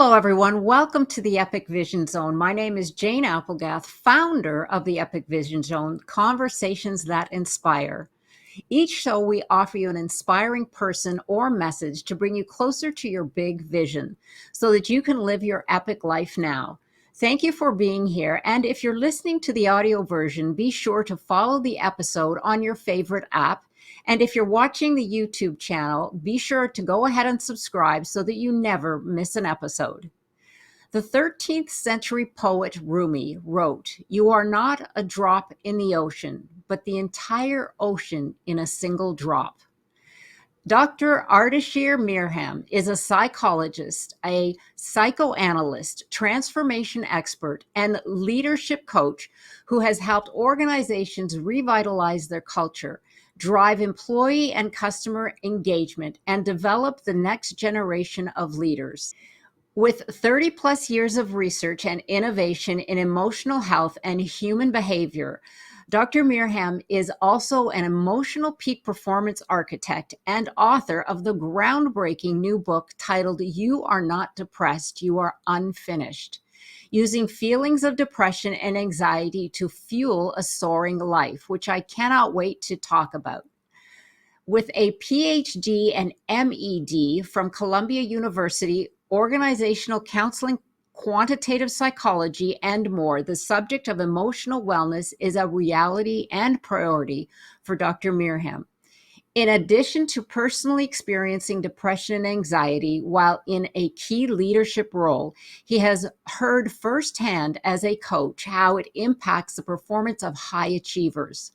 Hello, everyone. Welcome to the Epic Vision Zone. My name is Jane Applegath, founder of the Epic Vision Zone, Conversations That Inspire. Each show, we offer you an inspiring person or message to bring you closer to your big vision so that you can live your epic life now. Thank you for being here. And if you're listening to the audio version, be sure to follow the episode on your favorite app. And if you're watching the YouTube channel, be sure to go ahead and subscribe so that you never miss an episode. The 13th century poet Rumi wrote, "You are not a drop in the ocean, but the entire ocean in a single drop." Dr. Ardeshir Mehran is a psychologist, a psychoanalyst, transformation expert, and leadership coach who has helped organizations revitalize their culture, drive employee and customer engagement, and develop the next generation of leaders. With 30 plus years of research and innovation in emotional health and human behavior, Dr. Mehran is also an emotional peak performance architect and author of the groundbreaking new book titled "You Are Not Depressed, You Are Unfinished," using feelings of depression and anxiety to fuel a soaring life, which I cannot wait to talk about. With a Ph.D. and Med from Columbia University, organizational counseling, quantitative psychology, and more, the subject of emotional wellness is a reality and priority for Dr. Mehran. In addition to personally experiencing depression and anxiety while in a key leadership role, he has heard firsthand as a coach how it impacts the performance of high achievers.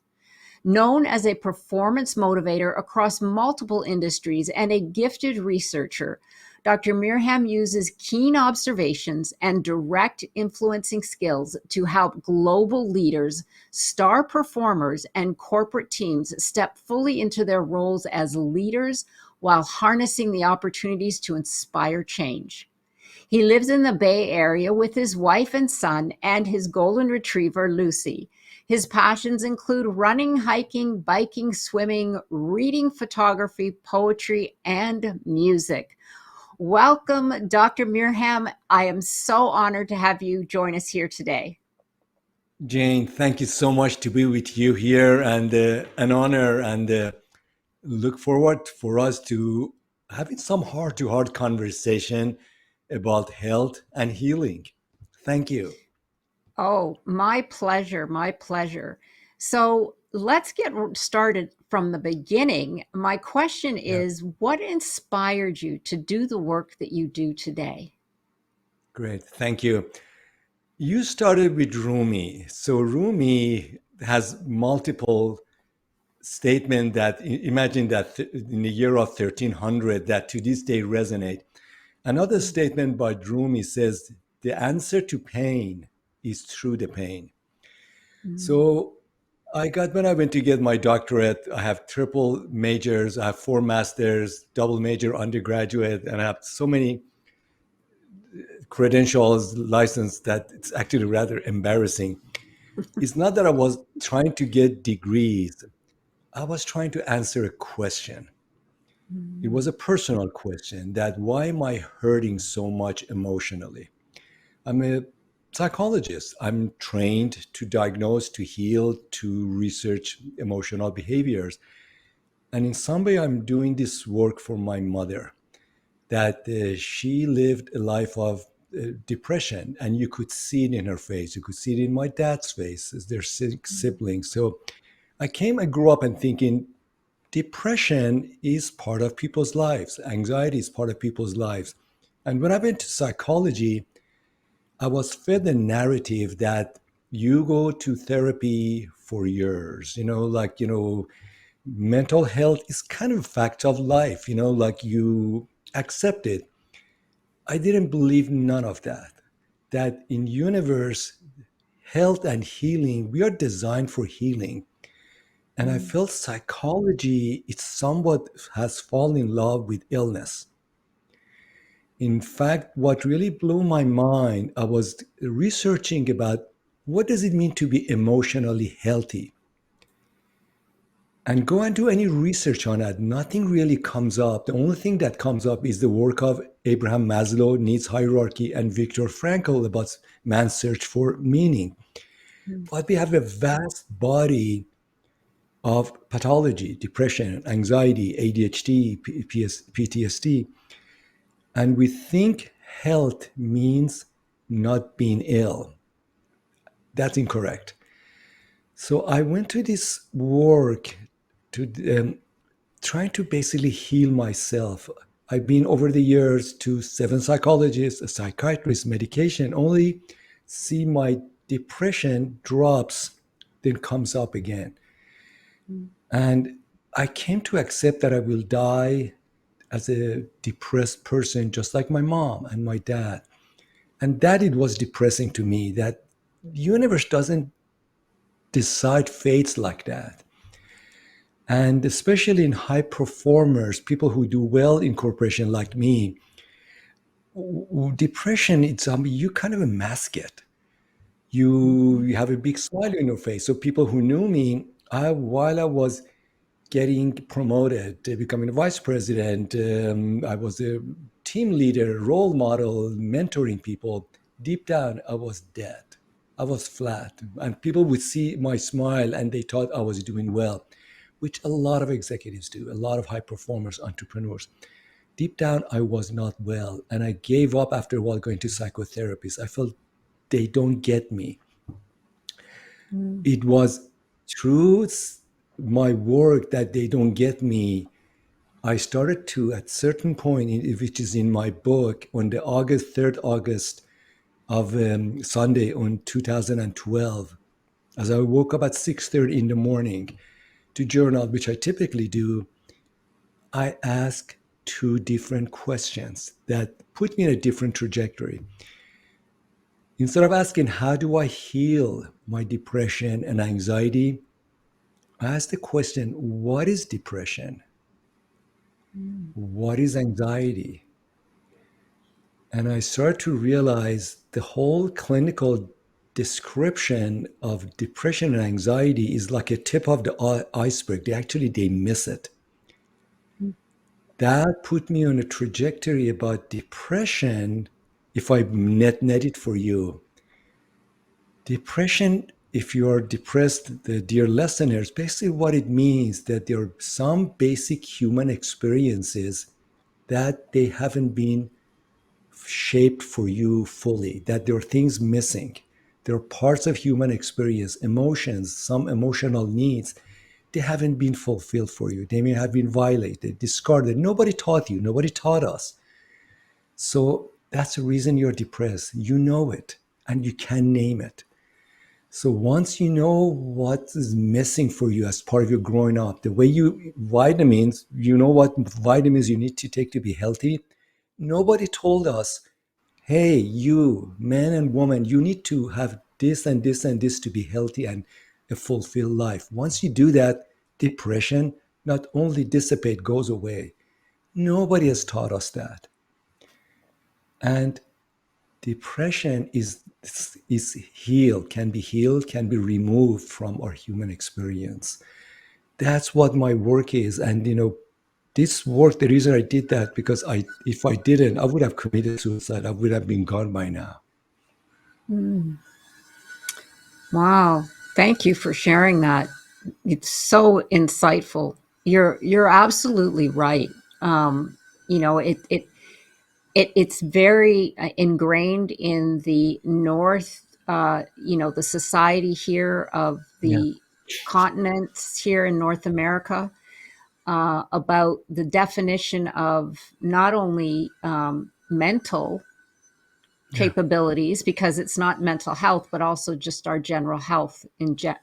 Known as a performance motivator across multiple industries and a gifted researcher, Dr. Mehran uses keen observations and direct influencing skills to help global leaders, star performers, and corporate teams step fully into their roles as leaders while harnessing the opportunities to inspire change. He lives in the Bay Area with his wife and son and his golden retriever, Lucy. His passions include running, hiking, biking, swimming, reading, photography, poetry, and music. Welcome, Dr. Mehran. I am so honored to have you join us here today. Jane, thank you so much to be with you here, and an honor, and look forward for us to having some heart-to-heart conversation about health and healing. Thank you. Oh, my pleasure, my pleasure. So let's get started from the beginning. My question Yeah, is, what inspired you to do the work that you do today? great. Thank you. You started with Rumi. So Rumi has multiple statements that imagine that in the year of 1300 that to this day resonate. Another statement by Rumi says, the answer to pain is through the pain. Mm. So when I went to get my doctorate, I have triple majors, I have four masters, double major undergraduate, and I have so many credentials, license that it's actually rather embarrassing. It's not that I was trying to get degrees. I was trying to answer a question. It Mm. was a personal question that why am I hurting so much emotionally? I'm a psychologist. I'm trained to diagnose, to heal, to research emotional behaviors. And in some way, I'm doing this work for my mother, that she lived a life of depression, and you could see it in her face. You could see it in my dad's face as their six siblings. So I grew up and thinking depression is part of people's lives. Anxiety is part of people's lives. And when I went to psychology, I was fed the narrative that you go to therapy for years, mental health is kind of a fact of life, like you accept it. I didn't believe none of that. That in universe, health and healing, we are designed for healing. And I Mm. felt psychology, it somewhat has fallen in love with illness. In fact, what really blew my mind, I was researching about what does it mean to be emotionally healthy. and go and do any research on it. Nothing really comes up. The only thing that comes up is the work of Abraham Maslow, needs hierarchy, and Viktor Frankl about man's search for meaning. Mm. But we have a vast body of pathology, depression, anxiety, ADHD, PTSD, and we think health means not being ill. That's incorrect. So I went to this work to trying to basically heal myself. I've been over the years to 7 psychologists, a psychiatrist, medication, only see my depression drops, then comes up again. Mm. And I came to accept that I will die as a depressed person, just like my mom and my dad. And that it was depressing to me that the universe doesn't decide fates like that. And especially in high performers, people who do well in corporation like me, depression, it's you kind of mask it. You have a big smile on your face. So people who knew me, while I was getting promoted, becoming a vice president, I was a team leader, role model, mentoring people. Deep down, I was dead. I was flat. And people would see my smile and they thought I was doing well, which a lot of executives do, a lot of high performers, entrepreneurs. Deep down, I was not well. And I gave up after a while going to psychotherapists. I felt they don't get me. Mm. It was through my work that they don't get me. I started to, at certain point, which is in my book, on the 3rd August of Sunday on 2012, as I woke up at 6:30 in the morning to journal, which I typically do, I ask 2 different questions that put me in a different trajectory. Instead of asking, how do I heal my depression and anxiety? I ask the question, what is depression? Mm. What is anxiety? And I start to realize the whole clinical description of depression and anxiety is like a tip of the iceberg. They miss it. Mm. That put me on a trajectory about depression. If I net it for you, depression, if you are depressed, the dear listeners, basically what it means that there are some basic human experiences that they haven't been shaped for you fully, that there are things missing. There are parts of human experience, emotions, some emotional needs, they haven't been fulfilled for you. They may have been violated, discarded. Nobody taught you, nobody taught us. So that's the reason you're depressed. You know it and you can name it. So once you know what is missing for you as part of your growing up, the way you vitamins, you know what vitamins you need to take to be healthy. Nobody told us, hey, you, man and woman, you need to have this and this and this to be healthy and a fulfilled life. Once you do that, depression not only dissipate, goes away. Nobody has taught us that. And depression is healed, can be removed from our human experience. That's what my work is. And this work, the reason I did that, because if I didn't, I would have committed suicide. I would have been gone by now. Mm. Wow. Thank you for sharing that. It's so insightful. You're absolutely right. Um, you know, it's very ingrained in the North, the society here of Yeah, the continents here in North America, about the definition of not only mental yeah, capabilities, because it's not mental health, but also just our general health yeah,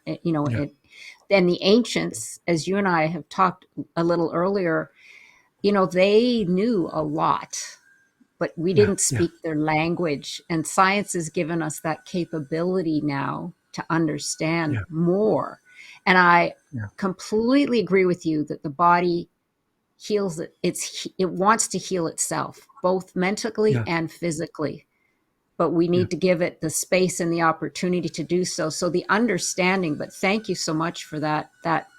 and the ancients, as you and I have talked a little earlier, they knew a lot, but we yeah, didn't yeah, speak their language. And science has given us that capability now to understand yeah, more. And I yeah, completely agree with you that the body it wants to heal itself, both mentally yeah, and physically. but we Yeah. need to give it the space and the opportunity to do so. So the understanding, but thank you so much for that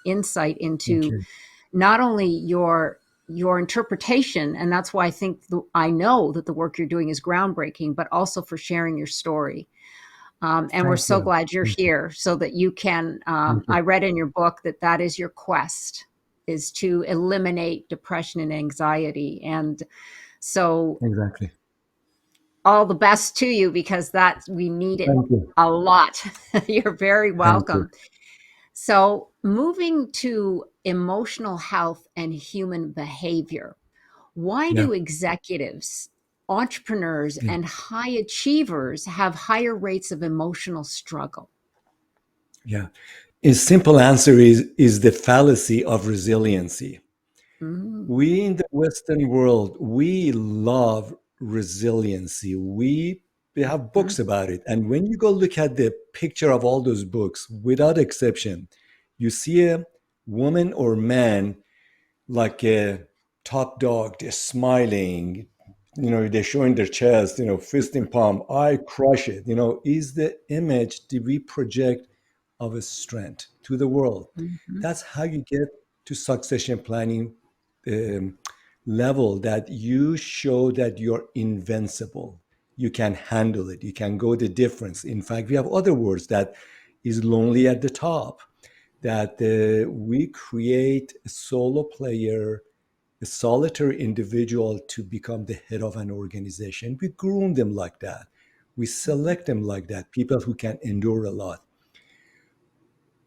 insight Thank into you. not only your interpretation, and that's why I know that the work you're doing is groundbreaking, but also for sharing your story. And we're Thank so you. glad you're Thank you. here so that you can. Thank you. I read in your book that is your quest, is to eliminate depression and anxiety. And so Exactly. all the best to you, because that we need it Thank you. a lot. You're very Thank you. welcome. So, moving to emotional health and human behavior, why Yeah. do executives, entrepreneurs, Yeah. and high achievers have higher rates of emotional struggle? Yeah. A simple answer is the fallacy of resiliency. Mm, We in the Western world, we love resiliency. We have mhm, books about it. And when you go look at the picture of all those books, without exception, you see a woman or man like a top dog. They're smiling, they're showing their chest, fist in palm, I crush it, is the image that we project of a strength to the world. mhm, That's how you get to succession planning um, level, that you show that you're invincible. You can handle it. You can go the difference. In fact, we have other words that is lonely at the top, that we create a solo player, a solitary individual to become the head of an organization. We groom them like that. We mhm, select them like that, people who can endure a lot.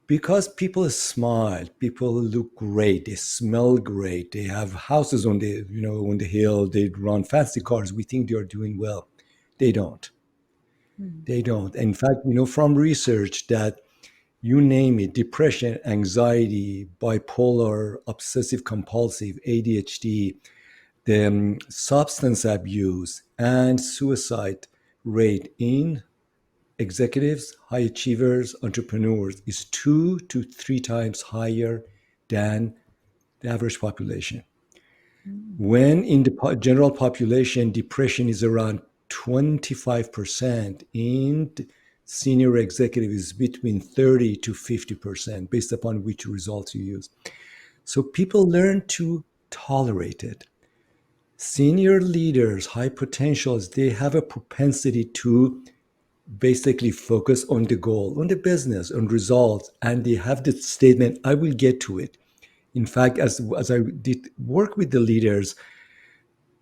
Because people smile, people look great, they smell great, they have houses on the hill, they run fancy cars. We think they are doing well. They don't. mhm, They don't. In fact, we know from research that you name it, depression, anxiety, bipolar, obsessive compulsive, ADHD, the substance abuse, and suicide rate in executives, high achievers, entrepreneurs is 2 to 3 times higher than the average population. mhm, When in the general population, depression is around 25%, in senior executives between 30 to 50%, based upon which results you use. So people learn to tolerate it. Senior leaders, high potentials, they have a propensity to basically focus on the goal, on the business, on results, and they have this statement, I will get to it. In fact, as I did work with the leaders,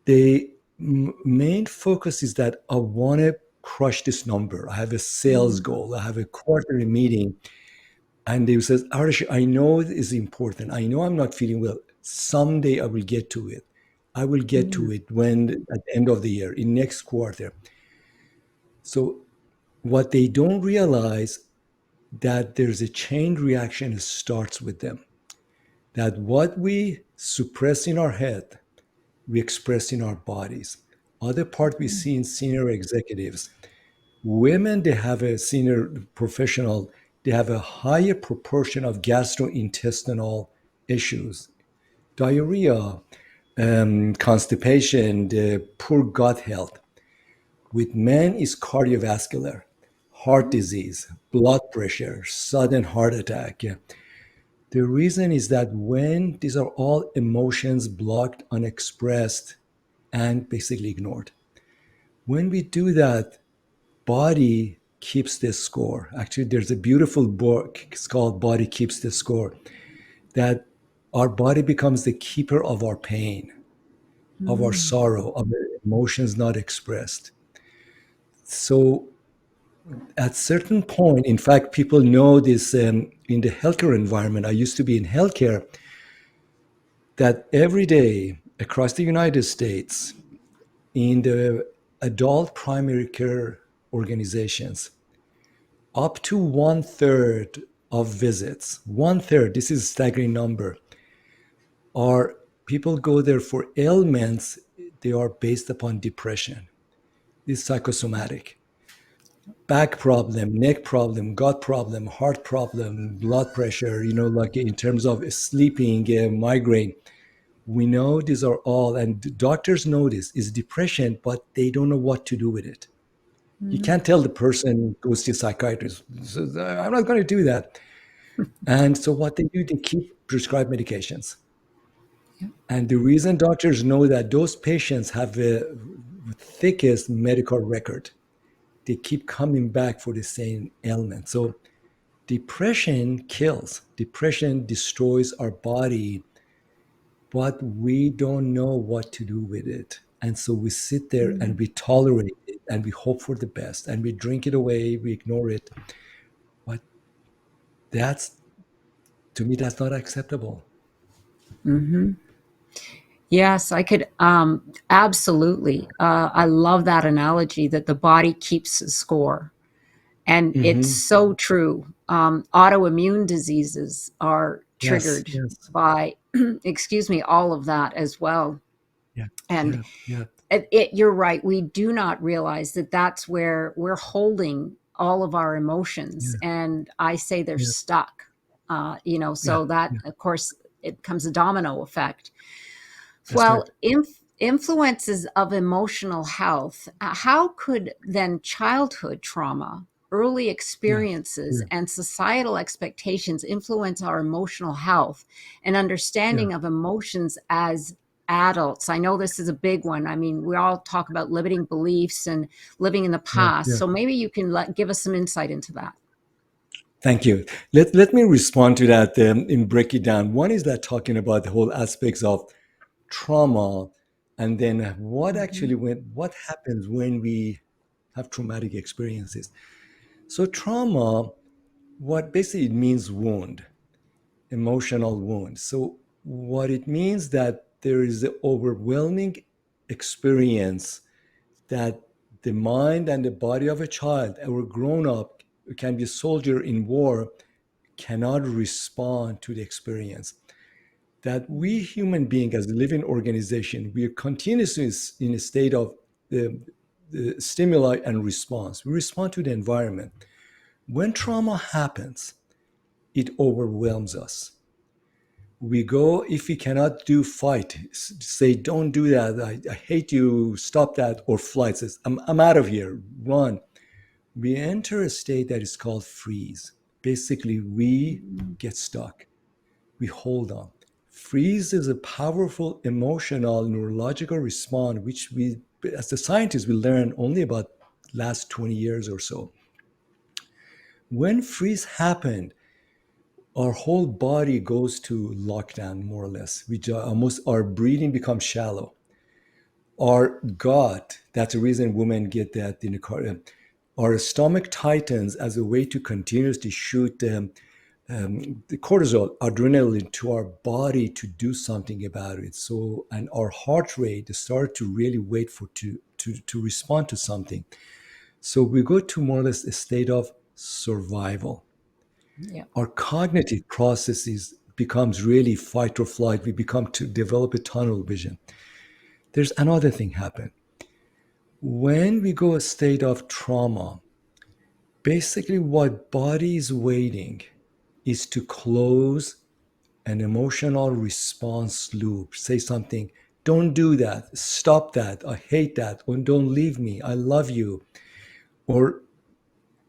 the main focus is that I want to crush this number. I have a sales mhm, goal. I have a quarterly meeting. And they says, Ardeshir, I know it is important. I know I'm not feeling well. Someday I will get to it. I will get mhm, to it when at the end of the year, in next quarter. So what they don't realize, that there's a chain reaction that starts with them. That what we suppress in our head, we express in our bodies. Other part we mhm, see in senior executives. Women, they have a senior professional, they have a higher proportion of gastrointestinal issues, diarrhea, constipation, the poor gut health. With men is cardiovascular, heart mhm, disease, blood pressure, sudden heart attack. The reason is that when these are all emotions blocked, unexpressed, and basically ignored. When we do that, body keeps the score. Actually, there's a beautiful book, it's called Body Keeps the Score, that our body becomes the keeper of our pain, of our mhm, sorrow, of the emotions not expressed. So at certain point, in fact, people know this in the healthcare environment. I used to be in healthcare, that every day across the United States, in the adult primary care organizations, up to 1/3 of visits, 1/3, this is a staggering number, are people go there for ailments, they are based upon depression. This is psychosomatic. Back problem, neck problem, gut problem, heart problem, blood pressure, like in terms of sleeping, migraine. We know these are all, and doctors know this is depression, but they don't know what to do with it. You Mhm. can't tell the person goes to a psychiatrist, says, I'm not going to do that. And so what they do, they keep prescribed medications. Yeah. And the reason doctors know that those patients have the thickest medical record, they keep coming back for the same ailment. So depression kills. Depression destroys our body, but we don't know what to do with it. And so we sit there and Mm. we tolerate it and we hope for the best and we drink it away, we ignore it. But that's, to me, that's not acceptable. Mhm. Yes, I could absolutely. I love that analogy that the body keeps a score. And it's Hmm. so true. Autoimmune diseases are Yes, triggered yes, by, excuse me, all of that as well. yeah, And yeah, yeah, you're right. We do not realize that that's where we're holding all of our emotions. yeah, And I say they're yeah, stuck, yeah, so that, yeah. of course, it becomes a domino effect. That's Well, right. influences of emotional health. How could then childhood trauma, early Yeah, experiences, yeah, and societal expectations influence our emotional health and yeah, understanding of emotions as adults? I know this is a big one. I mean, we all talk about limiting beliefs and living in the yeah, past. yeah. So maybe you can give us some insight into that. Thank you. Let me respond to that and break it down. One is that talking about the whole aspects of trauma, and then Mhm. what happens when we have traumatic experiences. So trauma, what basically it means wound, emotional wound. So what it means that there is an overwhelming experience that the mind and the body of a child or a grown up, who can be a soldier in war, cannot respond to the experience. That we human beings as a living organization, we are continuously in a state of the stimuli and response. We respond to the environment. When trauma happens, it overwhelms us. We go, if we cannot do fight, say, don't do that, I hate you, stop that, or flight says, I'm out of here, run. We enter a state that is called freeze. Basically, we Mhm. get stuck. We hold on. Freeze is a powerful emotional neurological response, which we, as the scientists, we learn only about last 20 years or so. When freeze happened, our whole body goes to lockdown, more or less. We almost, our breathing becomes shallow. Our gut, that's the reason women get that in the car. Our stomach tightens as a way to continuously shoot the cortisol, adrenaline to our body to do something about it. So, and our heart rate start to really wait for to respond to something. So we go to more or less a state of survival. Yeah. Our cognitive processes becomes really fight or flight. We become to develop a tunnel vision. There's another thing happen when we go a state of trauma. Basically, what body is waiting is to close an emotional response loop. Say something, don't do that, stop that, I hate that, or don't leave me, I love you. Or,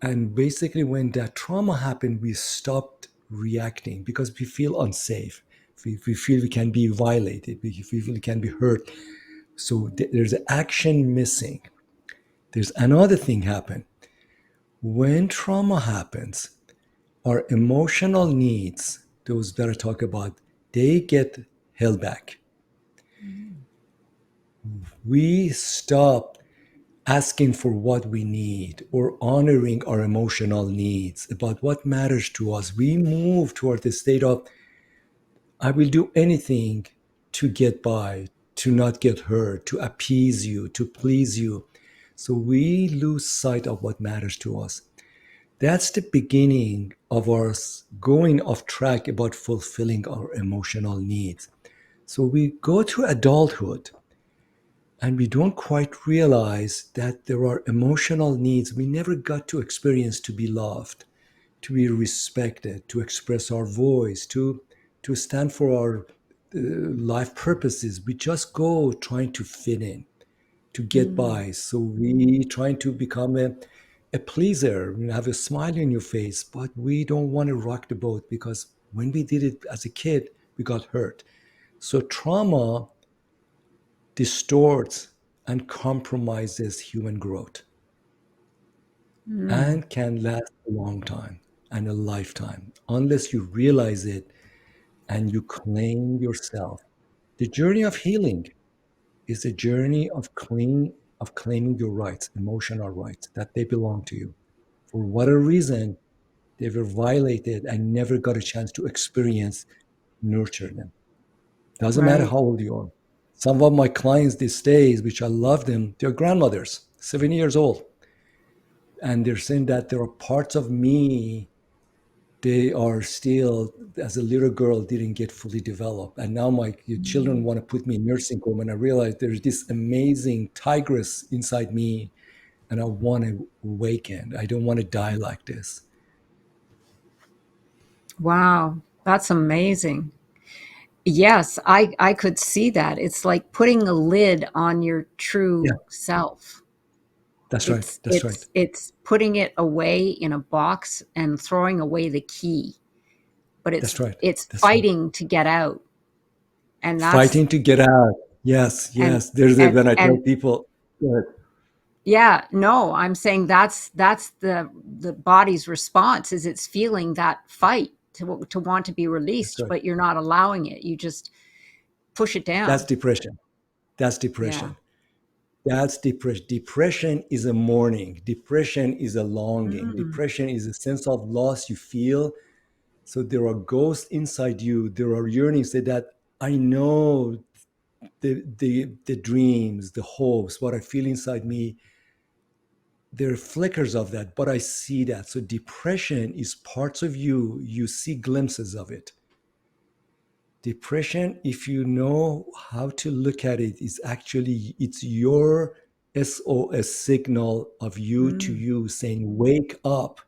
and basically, when that trauma happened, we stopped reacting because we feel unsafe. We feel we can be violated, we feel we can be hurt. So there's action missing. There's another thing happen. When trauma happens, our emotional needs, those that I talk about, they get held back. Mhm. We stop asking for what we need or honoring our emotional needs about what matters to us. We move toward the state of, I will do anything to get by, to not get hurt, to appease you, to please you. So we lose sight of what matters to us. That's the beginning of our going off track about fulfilling our emotional needs. So we go to adulthood and we don't quite realize that there are emotional needs we never got to experience, to be loved, to be respected, to express our voice, to stand for our life purposes. We just go trying to fit in, to get Mm. by. So we trying to become a pleaser, have a smile on your face, but we don't want to rock the boat because when we did it as a kid, we got hurt. So trauma distorts and compromises human growth Mm. and can last a long time and a lifetime unless you realize it and you claim yourself. The journey of healing is a journey of claiming your rights, emotional rights, that they belong to you. For whatever reason, they were violated and never got a chance to experience, nurture them. Doesn't matter Right. how old you are. Some of my clients these days, which I love them, they're grandmothers, 70 years old. And they're saying that there are parts of me they are still, as a little girl, didn't get fully developed. And now my children Mm. want to put me in nursing home. And I realize there's this amazing tigress inside me, and I want to awaken. I don't want to die like this. Wow, that's amazing. Yes, I could see that. It's like putting a lid on your Yeah, true self. that's right. It's That's right. it's it's putting it away in a box and throwing away the key, but That's right. it's That's right. fighting to get out. And that's Fighting to get out. Yes, and yes. There's a, and when I tell and people, yeah, no, I'm saying that's the body's response is it's feeling that fight to want to be that's released, right. but you're not allowing it. You just push it That's down. depression. That's Yeah. depression. That's depression. Depression is a mourning. Depression is a longing. Mm. Depression is a sense of loss you feel. So there are ghosts inside you. There are yearnings that I know the dreams, the hopes, what I feel inside me. There are flickers of that, but I see that. So depression is parts of you. You see glimpses of it. Depression, if you know how to look at it, is actually it's your SOS signal of you to Mm. you saying, wake up.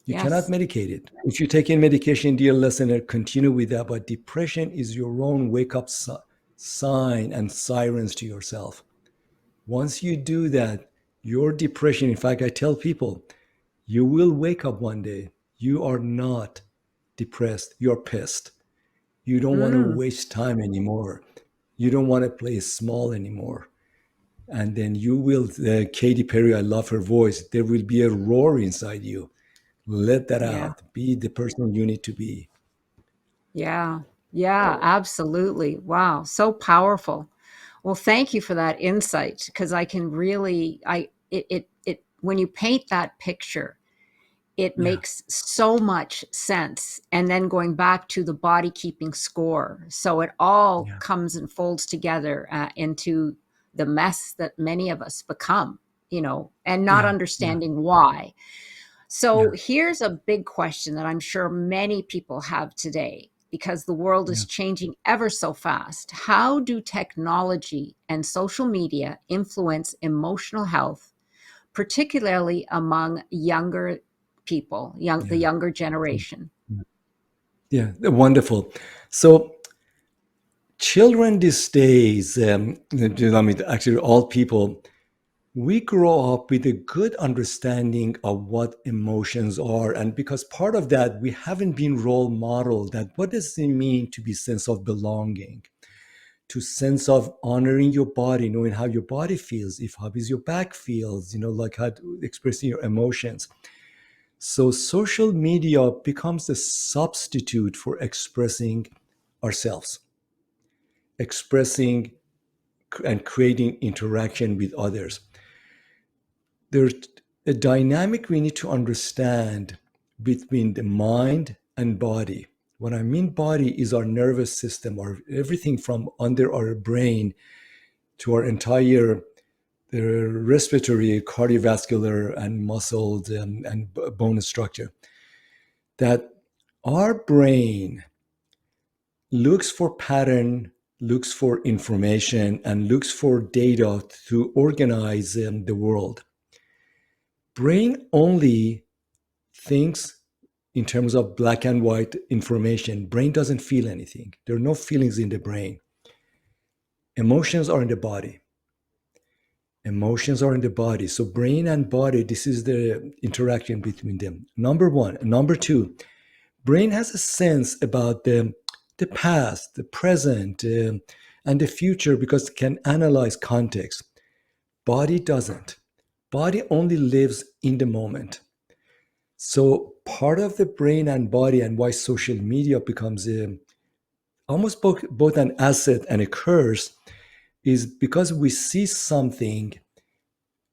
You cannot Yes. medicate it. If you're taking medication, dear listener, continue with that. But depression is your own wake up sign and sirens to yourself. Once you do that, your depression, in fact, I tell people, you will wake up one day. You are not depressed. You're pissed. You don't want to Mm. waste time anymore. You don't want to play small anymore. And then you will, Katy Perry, I love her voice. There will be a roar inside you. Let that Yeah. out. Be the person you need to be. Yeah. Yeah, absolutely. Wow, so powerful. Well, thank you for that insight because I can really I it when you paint that picture, it Yeah, makes so much sense. And then going back to the body keeping score. So it all yeah, comes and folds together into the mess that many of us become, and not yeah, yeah, understanding why. So yeah, here's a big question that I'm sure many people have today because the world yeah, is changing ever so fast. How do technology and social media influence emotional health, particularly among younger people, the yeah, younger generation? yeah. Wonderful. So children these days, I mean, actually, all people, we grow up with a good understanding of what emotions are, and because part of that, we haven't been role modeled. That what does it mean to be sense of belonging, to sense of honoring your body, knowing how your body feels, if how is your back feels, like how to expressing your emotions. So social media becomes a substitute for expressing ourselves, expressing and creating interaction with others. There's a dynamic we need to understand between the mind and body. What I mean body is our nervous system, or everything from under our brain to our entire respiratory, cardiovascular, and muscles and bone structure. That our brain looks for pattern, looks for information, and looks for data to organize the world. Brain only thinks in terms of black and white information. Brain doesn't feel anything. There are no feelings in the brain. Emotions are in the body. Emotions are in the body. So brain and body, this is the interaction between them. Number one. Number two, brain has a sense about the past, the present, and the future because it can analyze context. Body doesn't. Body only lives in the moment. So part of the brain and body and why social media becomes almost both an asset and a curse is because we see something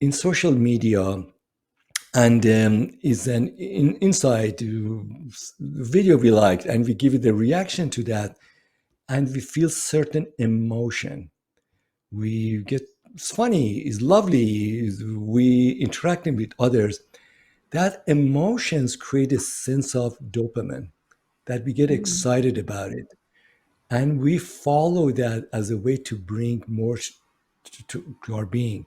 in social media and is an inside video we liked and we give it a reaction to that and we feel certain emotion. We get, it's funny, it's lovely, we interacting with others. That emotions create a sense of dopamine that we get Mm. excited about it. And we follow that as a way to bring more to our being.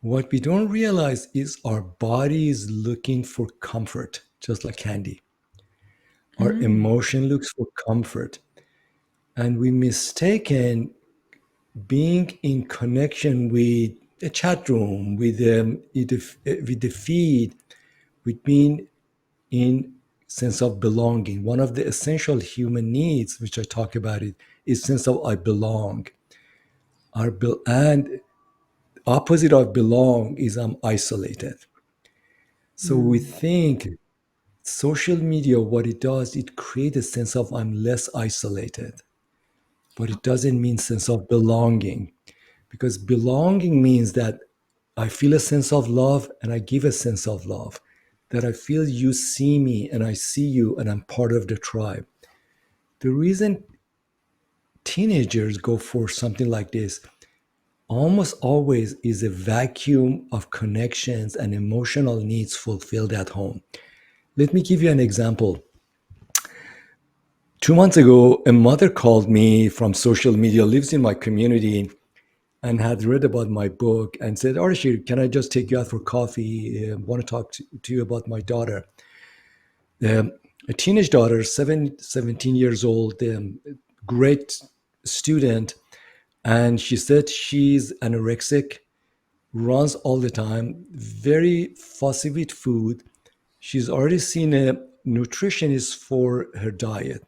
What we don't realize is our body is looking for comfort, just like candy. Our Mm. emotion looks for comfort. And we mistaken being in connection with a chat room, with the feed, with being in sense of belonging. One of the essential human needs, which I talk about it, is sense of I belong. And opposite of belong is I'm isolated. So we Mm. think social media, what it does, it creates a sense of I'm less isolated, but it doesn't mean sense of belonging, because belonging means that I feel a sense of love and I give a sense of love, that I feel you see me and I see you and I'm part of the tribe. The reason teenagers go for something like this almost always is a vacuum of connections and emotional needs fulfilled at home. Let me give you an example. 2 months ago, a mother called me from social media, lives in my community, and had read about my book and said, Ardeshir, can I just take you out for coffee? I want to talk to you about my daughter. Um, a teenage daughter, 17 years old, great student. And she said she's anorexic, runs all the time, very fussy with food. She's already seen a nutritionist for her diet,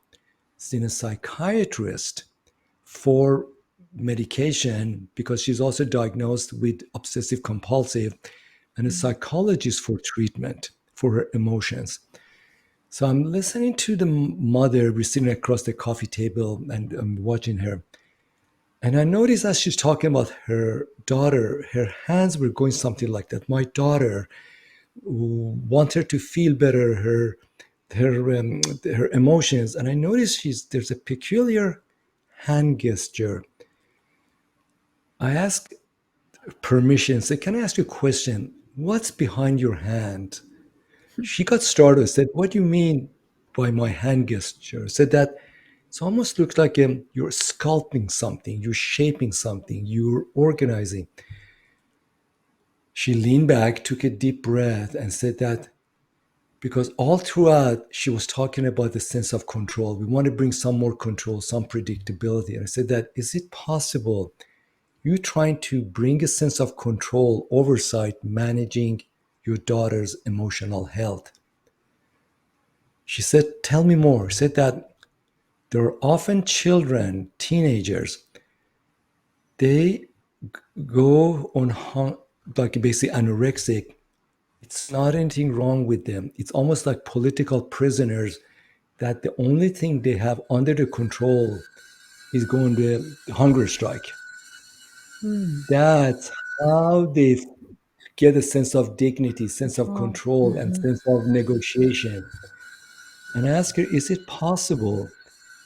seen a psychiatrist for medication because she's also diagnosed with obsessive compulsive, and a psychologist for treatment for her emotions. So I'm listening to the mother. We're sitting across the coffee table and I'm watching her. And I noticed as she's talking about her daughter, her hands were going something like that. My daughter want her to feel better, her emotions. And I noticed there's a peculiar hand gesture. I asked permission, said, "Can I ask you a question? What's behind your hand?" She got startled, said, "What do you mean by my hand gesture?" Said that it almost looks like you're sculpting something, you're shaping something, you're organizing. She leaned back, took a deep breath, and said that because all throughout she was talking about the sense of control. We want to bring some more control, some predictability. And I said that, is it possible you're trying to bring a sense of control, oversight, managing your daughter's emotional health? She said, tell me more. She said that there are often children, teenagers, they go on like basically anorexic. It's not anything wrong with them. It's almost like political prisoners that the only thing they have under their control is going to hunger strike. Mm. That's how they get a sense of dignity, sense of Control. control, and Mhm. sense of negotiation. And I ask her, is it possible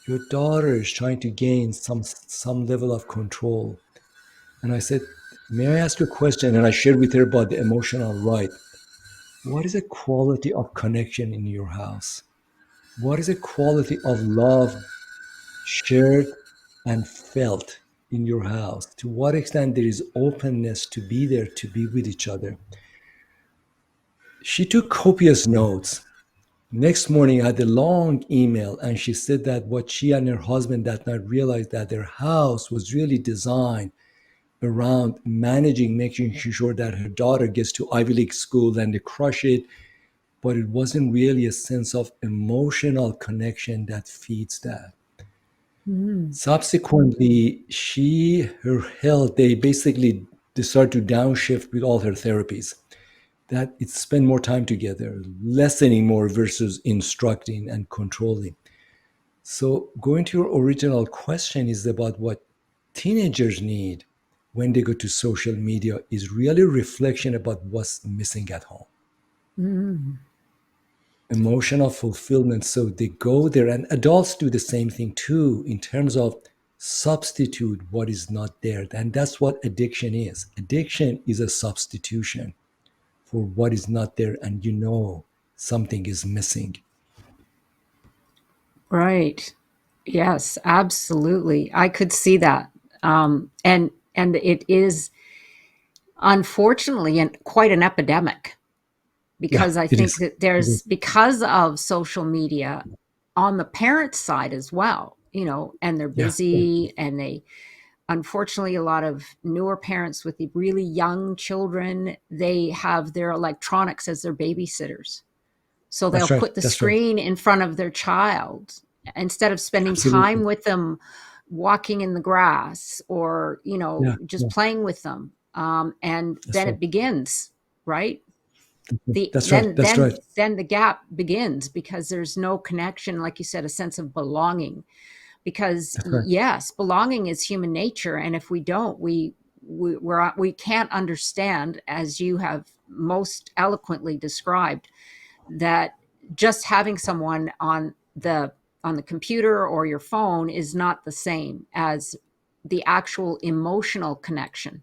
your daughter is trying to gain some level of control? And I said, may I ask you a question? And I shared with her about the emotional right. What is a quality of connection in your house? What is a quality of love shared and felt in your house? To what extent there is openness to be there, to be with each other? She took copious notes. Next morning, I had a long email, and she said that what she and her husband that night realized that their house was really designed around managing, making sure that her daughter gets to Ivy League school and they crush it. But it wasn't really a sense of emotional connection that feeds that. Mm. Subsequently, her health, they start to downshift with all her therapies. That it spend more time together, listening more versus instructing and controlling. So going to your original question is about what teenagers need when they go to social media is really reflection about what's missing at home. Mm. Emotional fulfillment. So they go there, and adults do the same thing too, in terms of substitute what is not there. And that's what addiction is. Addiction is a substitution for what is not there, and something is missing. Right. Yes, absolutely. I could see that. And it is unfortunately quite an epidemic, Yeah, because I it think is. that It is. because of social media on the parents' side as well, and they're Yeah, busy, and they, unfortunately, a lot of newer parents with the really young children, they have their electronics as their babysitters. So they'll that's right. put the That's right. screen in front of their child instead of spending time Absolutely. with them, walking in the grass, or, Yeah, just yeah, playing with them. And that's then right. it begins, right? the That's right. then That's then right. then the gap begins, because there's no connection, like you said, a sense of belonging. Because That's right. yes, belonging is human nature, and if we don't, we can't understand, as you have most eloquently described, that just having someone on the computer or your phone is not the same as the actual emotional connection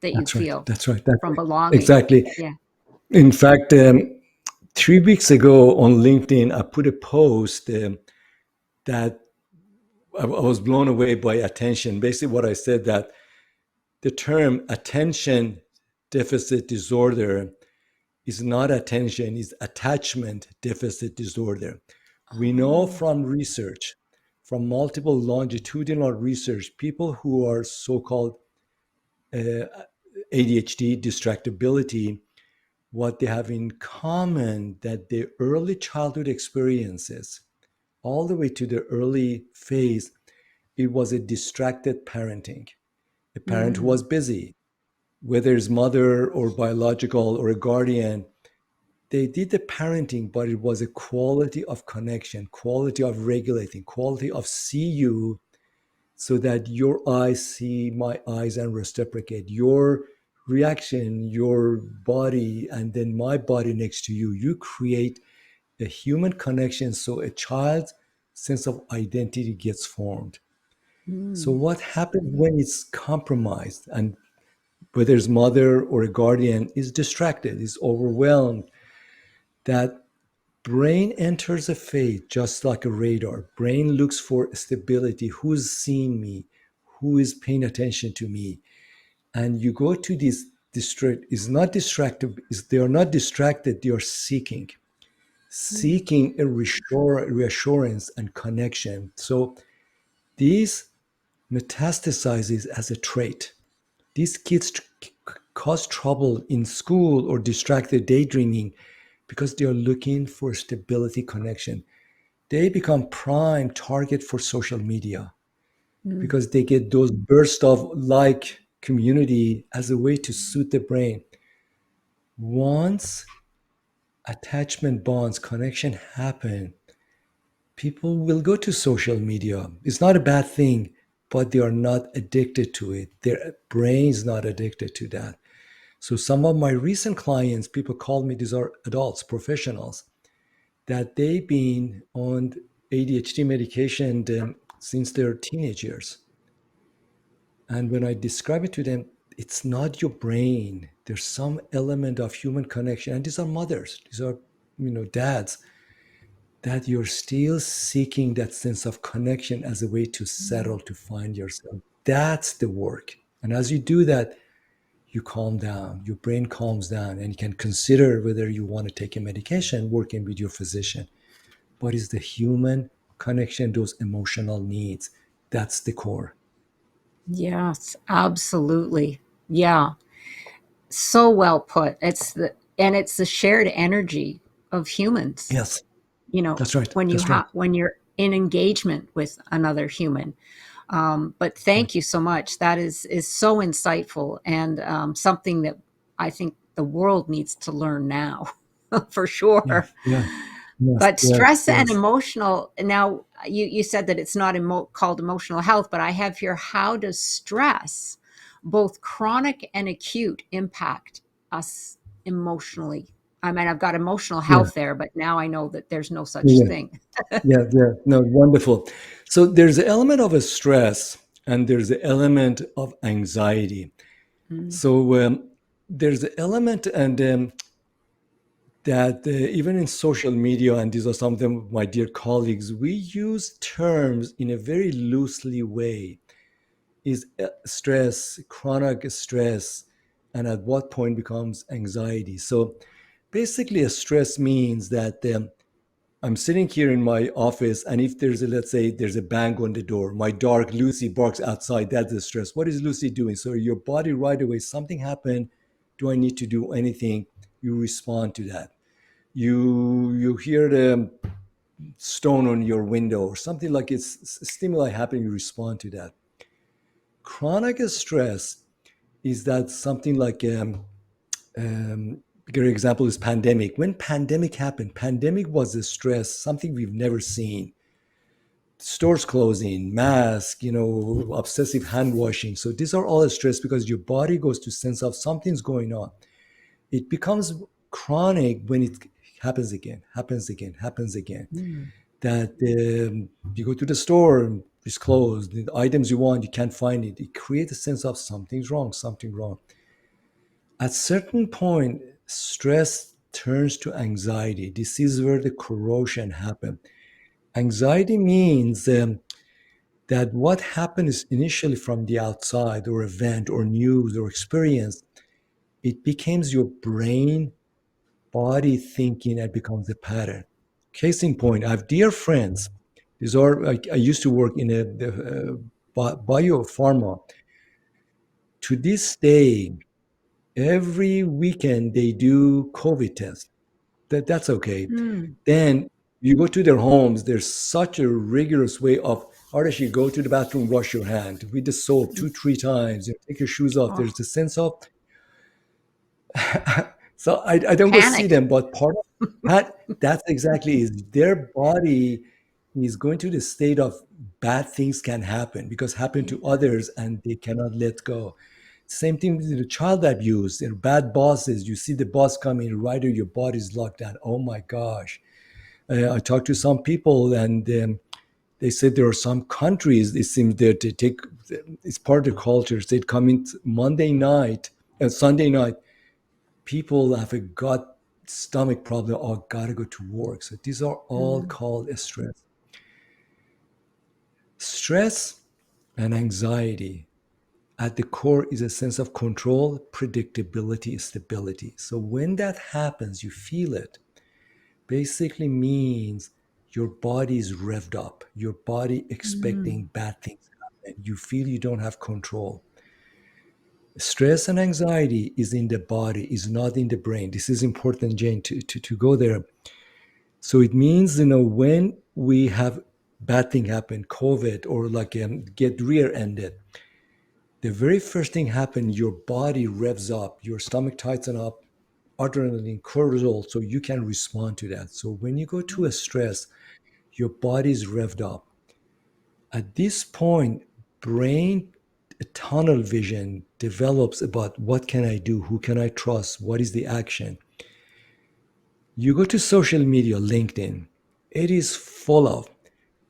that you That's right. feel That's right. That's from right. belonging. Exactly. Yeah. In fact, 3 weeks ago on LinkedIn, I put a post that I was blown away by attention. Basically, what I said that the term attention deficit disorder is not attention, is attachment deficit disorder. We know Oh. from research, from multiple longitudinal research, people who are so-called uh, ADHD, distractibility, what they have in common that their early childhood experiences, all the way to the early phase, it was a distracted parenting. A parent who Mm. was busy, whether it's mother or biological or a guardian, they did the parenting, but it was a quality of connection, quality of regulating, quality of see you so that your eyes see my eyes and reciprocate. Your reaction, your body, and then my body next to you. You create a human connection so a child's sense of identity gets formed. So, Mm. what happens when it's compromised and whether it's mother or a guardian is distracted, is overwhelmed, that brain enters a phase just like a radar. Brain looks for stability. Who's seeing me? Who is paying attention to me? And you go to this district is not distracted. Is they are not distracted. They are Mm. seeking a reassurance and connection. So these metastasizes as a trait. These kids cause trouble in school or distracted daydreaming because they are looking for stability connection. They become prime target for social media Mm. because they get those bursts of like community as a way to soothe the brain. Once attachment bonds connection happen, people will go to social media. It's not a bad thing, but they are not addicted to it. Their brain is not addicted to that. So some of my recent clients, people call me, these are adults, professionals, that they've been on ADHD medication since their teenage years. And when I describe it to them, it's not your brain. There's some element of human connection. And these are mothers, these are, dads, that you're still seeking that sense of connection as a way to settle, to find yourself. That's the work. And as you do that, you calm down, your brain calms down, and you can consider whether you want to take a medication, working with your physician. What is the human connection, those emotional needs? That's the core. Yes, absolutely. Yeah. So well put. It's the shared energy of humans, Yes, you know, that's right. when That's right. when you're in engagement with another human. But Right. thank you so much. That is so insightful, and something that I think the world needs to learn now, for Yeah. sure. Yeah. Yes. But Yes. stress and Yes. emotional. Now, you said that it's not called emotional health, but I have here, how does stress, both chronic and acute, impact us emotionally? I mean, I've got emotional Yeah. health there, but now I know that there's no such Yeah. thing. Yeah. Yeah. No, wonderful. So there's an element of a stress and there's an element of anxiety. Mm, So there's an element and that even in social media, and these are some of them, my dear colleagues, we use terms in a very loosely way. Is stress, chronic stress, and at what point becomes anxiety? So basically, a stress means that I'm sitting here in my office, and if there's a, let's say, there's a bang on the door, my dog Lucy barks outside, that's the stress. What is Lucy doing? So your body right away, something happened. Do I need to do anything? You respond to that. You hear the stone on your window or something like it's stimuli happening, you respond to that. Chronic stress is that something like a good example is pandemic. When pandemic happened, pandemic was a stress, something we've never seen. Stores closing, mask, obsessive hand washing. So these are all stress because your body goes to sense of something's going on. It becomes chronic when it happens again, happens again. mm, That you go to the store, it's closed. The items you want, you can't find it. It creates a sense of something's wrong, something wrong. At certain point, stress turns to anxiety. This is where the corrosion happens. Anxiety means that what happens initially from the outside or event or news or experience, it becomes your brain, body thinking and becomes a pattern. Case in point, I have dear friends. These are, I used to work in biopharma. To this day, every weekend they do COVID test. That's okay. mm. Then you go to their homes. There's such a rigorous way of Ardeshir, go to the bathroom, wash your hand with the soap two, three times. Take your shoes off. Oh, There's the sense of so I don't go see panic. them, but part of that's exactly is their body is going to the state of bad things can happen because happen to Yeah. others and they cannot let go. Same thing with the child abuse and bad bosses. You see the boss coming right away, your body's locked down. Oh my gosh. I talked to some people and they said there are some countries, it seems that they take, it's part of the culture. They'd come in Monday night and Sunday night, people have a gut stomach problem or gotta go to work. So these are all Mm, called stress. Stress and anxiety at the core is a sense of control, predictability, stability. So when that happens, you feel it. Basically means your body is revved up. Your body expecting mm, bad things to happen. You feel you don't have control. Stress and anxiety is in the body, is not in the brain. This is important, Jane, to go there. So it means, when we have bad thing happen, COVID or like get rear-ended, the very first thing happen, your body revs up, your stomach tightens up, adrenaline, cortisol, so you can respond to that. So when you go to a stress, your body's revved up. At this point, brain tunnel vision develops about what can I do, who can I trust, what is the action. You go to social media, LinkedIn, it is full of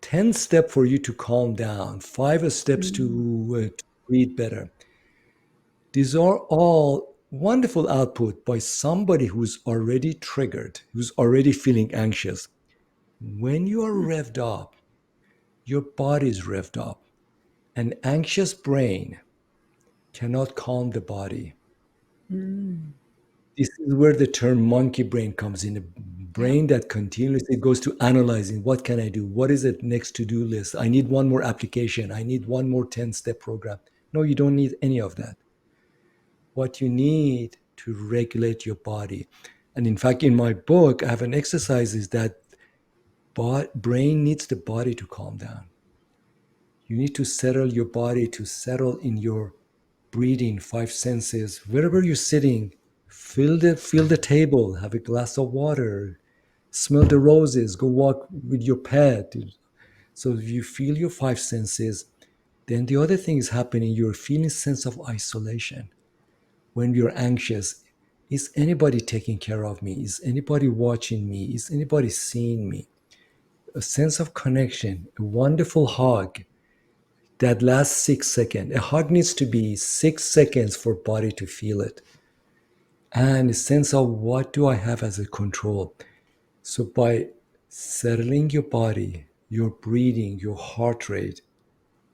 10 steps for you to calm down, 5 steps mm, to breathe better. These are all wonderful output by somebody who's already triggered, who's already feeling anxious. When you are revved up, your body is revved up. An anxious brain cannot calm the body. mm. This is where the term monkey brain comes in. A Yeah. brain that continuously goes to analyzing what can I do? What is it next to do list? I need one more application. I need one more 10-step program. No, you don't need any of that. What you need to regulate your body. And in fact, in my book, I have an exercise is that brain needs the body to calm down. You need to settle your body, to settle in your breathing, five senses. Wherever you're sitting, feel the table, have a glass of water, smell the roses, go walk with your pet. So if you feel your five senses, then the other thing is happening. You're feeling a sense of isolation. When you're anxious, is anybody taking care of me? Is anybody watching me? Is anybody seeing me? A sense of connection, a wonderful hug that lasts 6 seconds. A hug needs to be 6 seconds for body to feel it. And a sense of what do I have as a control. So by settling your body, your breathing, your heart rate,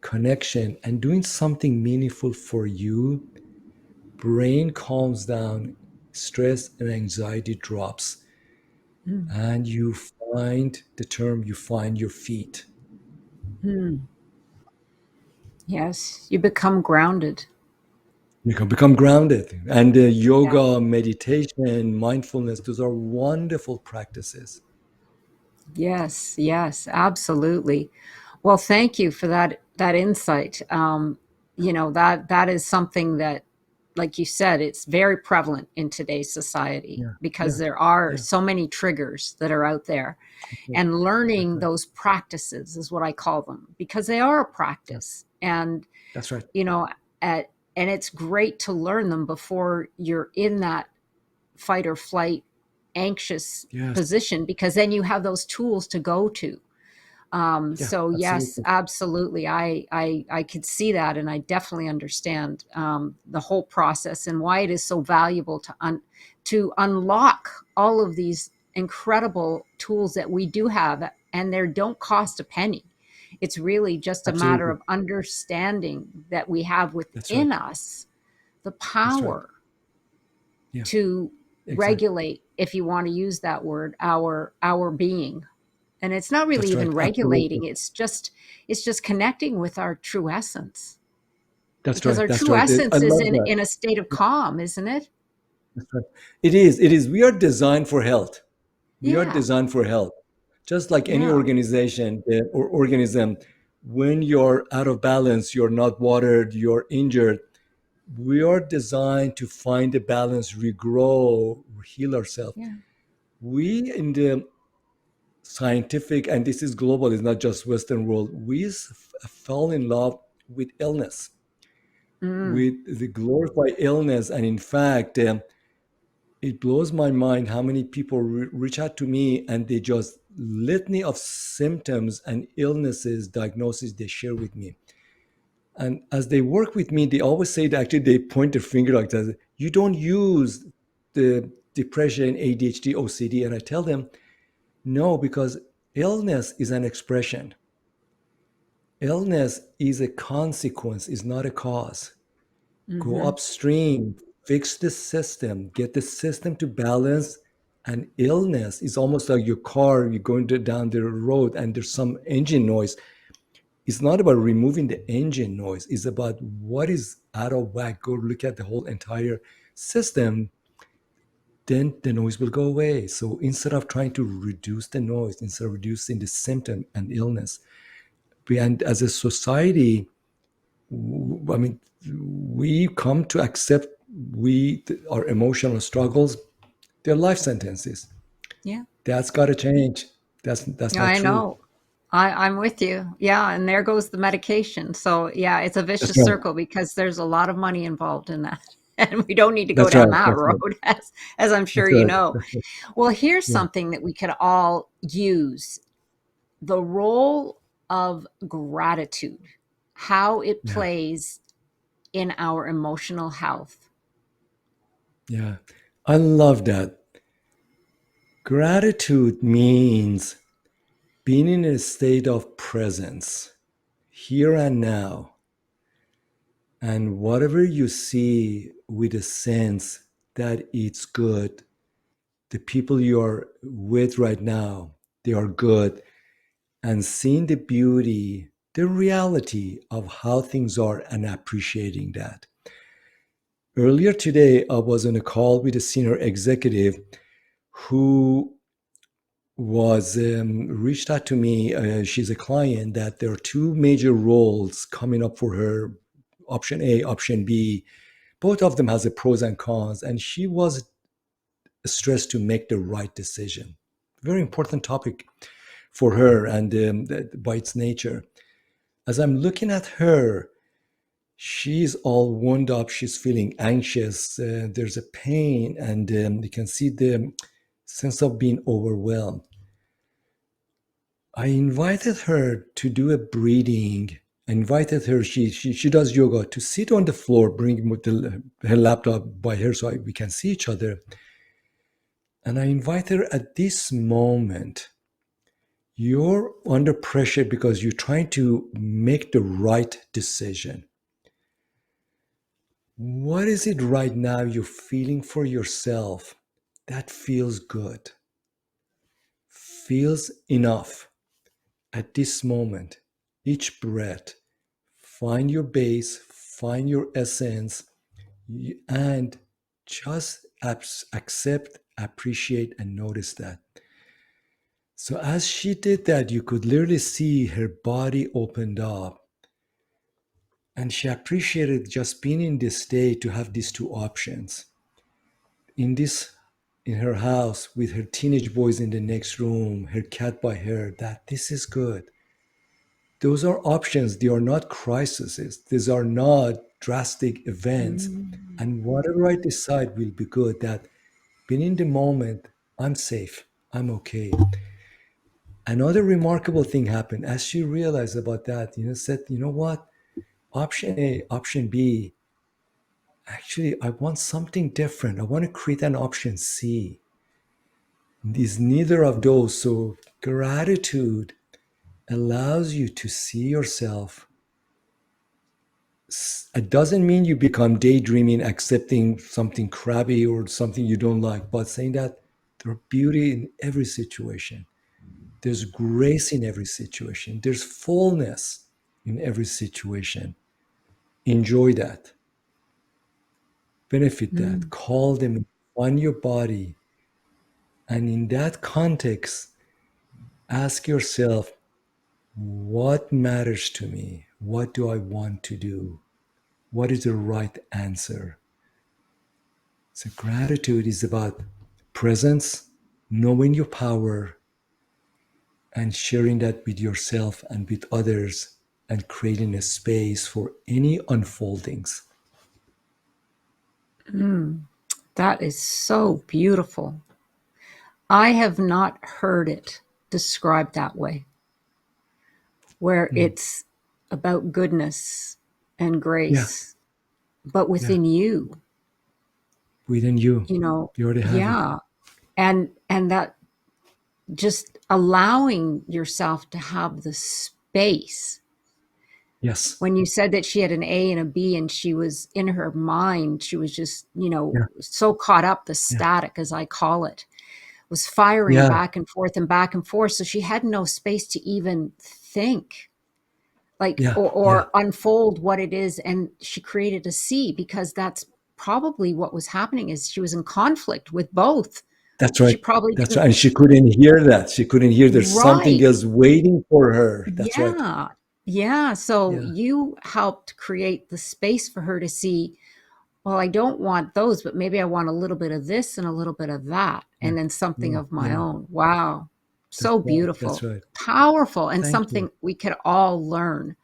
connection, and doing something meaningful for you, brain calms down, stress and anxiety drops, Mm. and you find the term, you find your feet. Mm. Yes, you become grounded. You can become grounded. And Yeah. yoga, meditation, mindfulness, those are wonderful practices. Yes, yes, absolutely. Well, thank you for that insight. That is something that, like you said, it's very prevalent in today's society Yeah, because yeah, there are yeah. so many triggers that are out there. That's right. And That's learning right. those practices is what I call them because they are a Yeah, practice. And that's right. you know, at and it's great to learn them before you're in that fight or flight anxious Yes. position because then you have those tools to go to. Yeah, So yes, absolutely. absolutely, I could see that, and I definitely understand the whole process and why it is so valuable to unlock all of these incredible tools that we do have, and they don't cost a penny. It's really just a matter Absolutely. of understanding that we have That's within right. us the That's right. power Yeah, to exactly. regulate, if you want to use that word, our being. And it's not really That's even right. Absolutely. regulating, it's just connecting with our true essence, That's because right. our That's true right. I essence is love that. in a state of calm, isn't it? That's right. It is. It is. We are designed for health. We are Yeah, designed for health. Just like any yeah, organization or organism, when you're out of balance, you're not watered, you're injured. We are designed to find a balance, regrow, heal ourselves. yeah. We in the scientific, and this is global, it's not just Western world, we fell in love with illness, Mm, with the glorified illness. And in fact, it blows my mind how many people reach out to me and they just litany of symptoms and illnesses, diagnoses they share with me. And as they work with me, they always say that actually they point their finger like that. You don't use the depression, ADHD, OCD. And I tell them, no, because illness is an expression. Illness is a consequence, is not a cause. Go hmm. upstream, fix the system, get the system to balance. And illness is almost like your car, you're going down the road and there's some engine noise. It's not about removing the engine noise, it's about what is out of whack. Go look at the whole entire system, then the noise will go away. So instead of trying to reduce the noise, instead of reducing the symptom and illness, and as a society, I mean, we come to accept our emotional struggles, they're life sentences. Yeah, That's got to change. That's yeah, not I true. know. I'm with you. Yeah, and there goes the medication. So yeah, it's a That's vicious right. circle because there's a lot of money involved in that. And we don't need to go That's right. down that That's right. road, as I'm sure That's you right. know. Well, here's Yeah. something that we could all use: the role of gratitude, how it Yeah. plays in our emotional health. Yeah. I love that. Gratitude means being in a state of presence, here and now. And whatever you see with a sense that it's good, the people you are with right now, they are good, and seeing the beauty. the reality of how things are and appreciating that. Earlier today, I was on a call with a senior executive who was reached out to me. She's a client that there are two major roles coming up for her, option A, option B. Both of them has a pros and cons, and she was stressed to make the right decision. Very important topic for her, and by its nature. As I'm looking at her, she's all wound up. She's feeling anxious. There's a pain, and you can see the sense of being overwhelmed. I invited her to do a breathing. I invited her, she does yoga, to sit on the floor, bring her laptop by her so we can see each other. And I invite her at this moment, you're under pressure because you're trying to make the right decision. What is it right now you're feeling for yourself that feels good, feels enough at this moment? Each breath, find your base, find your essence, and just accept, appreciate, and notice that. So as she did that, you could literally see her body opened up. And she appreciated just being in this state to have these two options. In her house with her teenage boys in the next room, her cat by her, that this is good. Those are options. They are not crises. These are not drastic events. Mm. And whatever I decide will be good. That being in the moment, I'm safe. I'm okay. Another remarkable thing happened as she realized about that, said, you know what? Option A, option B, actually, I want something different. I want to create an option C. Is neither of those. So gratitude allows you to see yourself. It doesn't mean you become daydreaming, accepting something crappy or something you don't like, but saying that there's beauty in every situation. There's grace in every situation. There's fullness in every situation. Enjoy that. Benefit that. Mm. Call them on your body. And in that context, ask yourself, what matters to me? What do I want to do? What is the right answer? So gratitude is about presence, knowing your power, and sharing that with yourself and with others, and creating a space for any unfoldings. Mm. That is so beautiful. I have not heard it described that way, where Mm. it's about goodness and Yeah, grace, but yeah. within you, Within you, you know, you already have it. yeah. And that just allowing yourself to have the space. Yes. When you said that she had an A and a B and she was in her mind, she was just, Yeah. so caught up, the Yeah. static, as I call it, was firing Yeah. back and forth and back and forth. So she had no space to even think, like, Yeah. Yeah. or unfold what it is. And she created a C because that's probably what was happening, is she was in conflict with both. That's She right. probably That's didn't. right. And she couldn't hear that. She couldn't hear there's something Right. else waiting for her. That's right. Yeah. Yeah. So Yeah. you helped create the space for her to see, well, I don't want those, but maybe I want a little bit of this and a little bit of that, Yeah. and then something Mm, of my yeah. own. Wow. That's So right. That's beautiful, right. powerful, and Thank you. something we could all learn,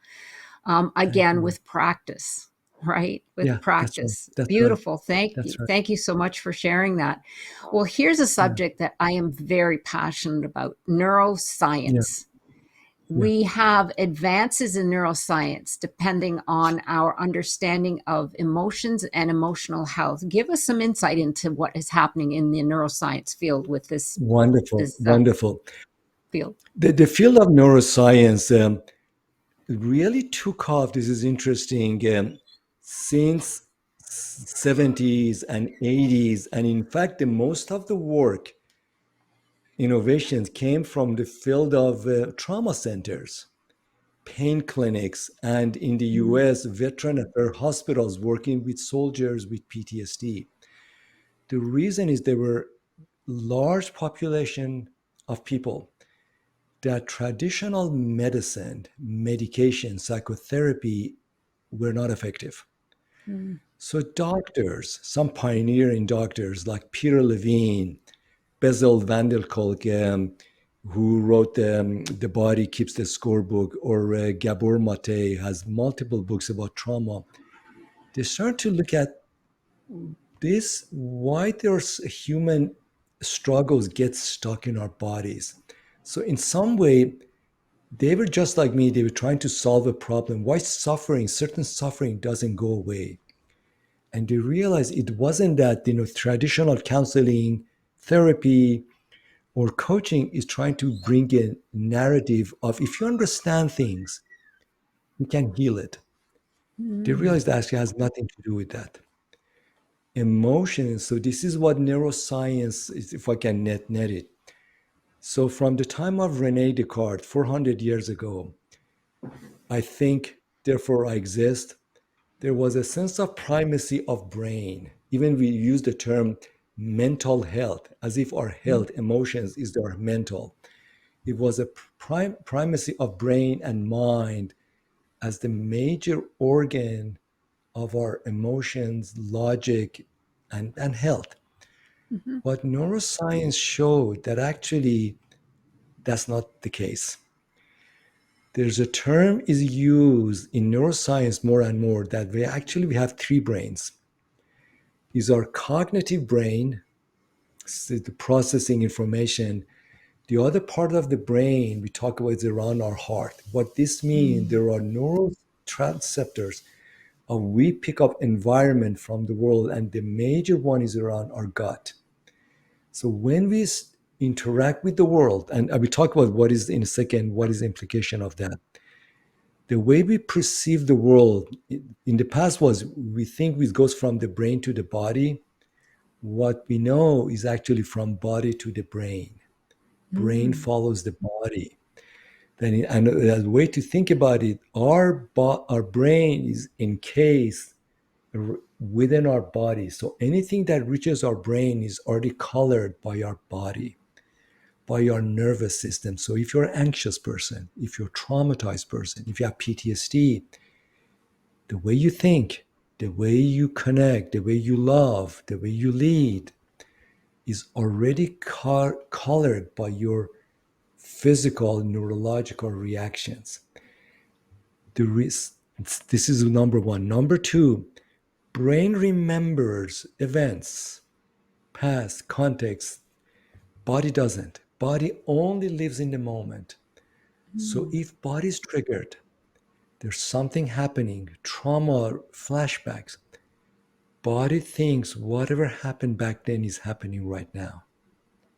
Thank again, you. with practice, right? With Yeah. That's right. practice. That's right. Beautiful. Thank you. That's right. Thank you so much for sharing that. Well, here's a Yeah. subject that I am very passionate about: Yeah. neuroscience. Yeah. We have advances in neuroscience depending on our understanding of emotions and emotional health. Give us some insight into what is happening in the neuroscience field with this Wonderful. this Wonderful. field. The field of neuroscience really took off. This is interesting. Since 70s and 80s, and in fact, the most of the work innovations came from the field of trauma centers. pain clinics and in the Mm, US, veteran affairs hospitals working with soldiers with PTSD. The reason is there were large population of people that traditional medicine, medication, psychotherapy were not effective. mm, So doctors, some pioneering doctors like Peter Levine, Bezel van der Kolk, who wrote The Body Keeps the Scorebook, or Gabor Mate has multiple books about trauma. They start to look at this, why there's human struggles get stuck in our bodies. So in some way, they were just like me. They were trying to solve a problem. Why suffering, certain suffering doesn't go away? And they realized it wasn't that, traditional counseling, therapy, or coaching is trying to bring a narrative of if you understand things, you can heal it. They mm, realized that actually has nothing to do with that. Emotions. So this is what neuroscience is, if I can net it. So from the time of Rene Descartes, 400 years ago, I think, therefore I exist, there was a sense of primacy of brain. Even we use the term mental health, as if our mm, health, emotions, is our mental. It was a primacy of brain and mind as the major organ of our emotions, logic, and health. mhm, But neuroscience showed that actually that's not the case. There's a term is used in neuroscience more and more that we have three brains. Is our cognitive brain, so the processing information. The other part of the brain we talk about is around our heart. What this means, mm, there are neurotransceptors. We pick up environment from the world, and the major one is around our gut. So when we interact with the world, and I will talk about what is in a second, what is the implication of that. The way we perceive the world in the past was we think it goes from the brain to the body. What we know is actually from body to the brain. Brain mm, follows the body. And a way to think about it, our brain is encased within our body. So anything that reaches our brain is already colored by our body, by our nervous system. So if you're an anxious person, if you're a traumatized person, if you have PTSD, the way you think, the way you connect, the way you love, the way you lead is already colored by your physical neurological reactions. This is number one. Number two, brain remembers events, past, context. Body doesn't. Body only lives in the moment. So mm, if body is triggered, there's something happening, trauma, flashbacks. Body thinks whatever happened back then is happening right now.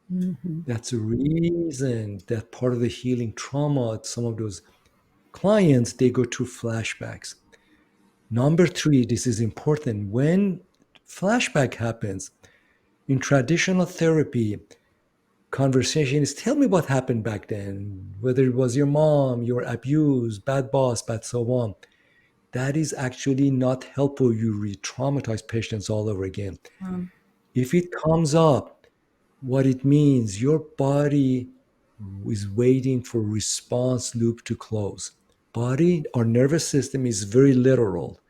mhm, That's a reason that part of the healing trauma, some of those clients, they go through flashbacks. Number three, this is important. When flashback happens in traditional therapy, conversation is tell me what happened back then, whether it was your mom, your abuse, bad boss, bad so on. That is actually not helpful. You re traumatize patients all over again. um, If it comes up, what it means, your body is waiting for response loop to close. Body, our nervous system is very literal.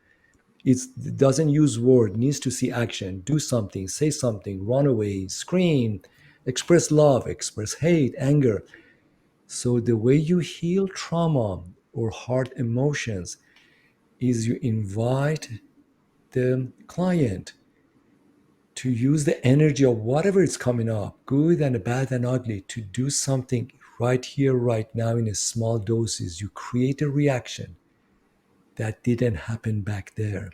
It doesn't use word, needs to see action, do something, say something, run away, scream, express love, express hate, anger. So the way you heal trauma or hard emotions is you invite the client to use the energy of whatever is coming up, good and bad and ugly, to do something right here, right now in a small doses. You create a reaction that didn't happen back there.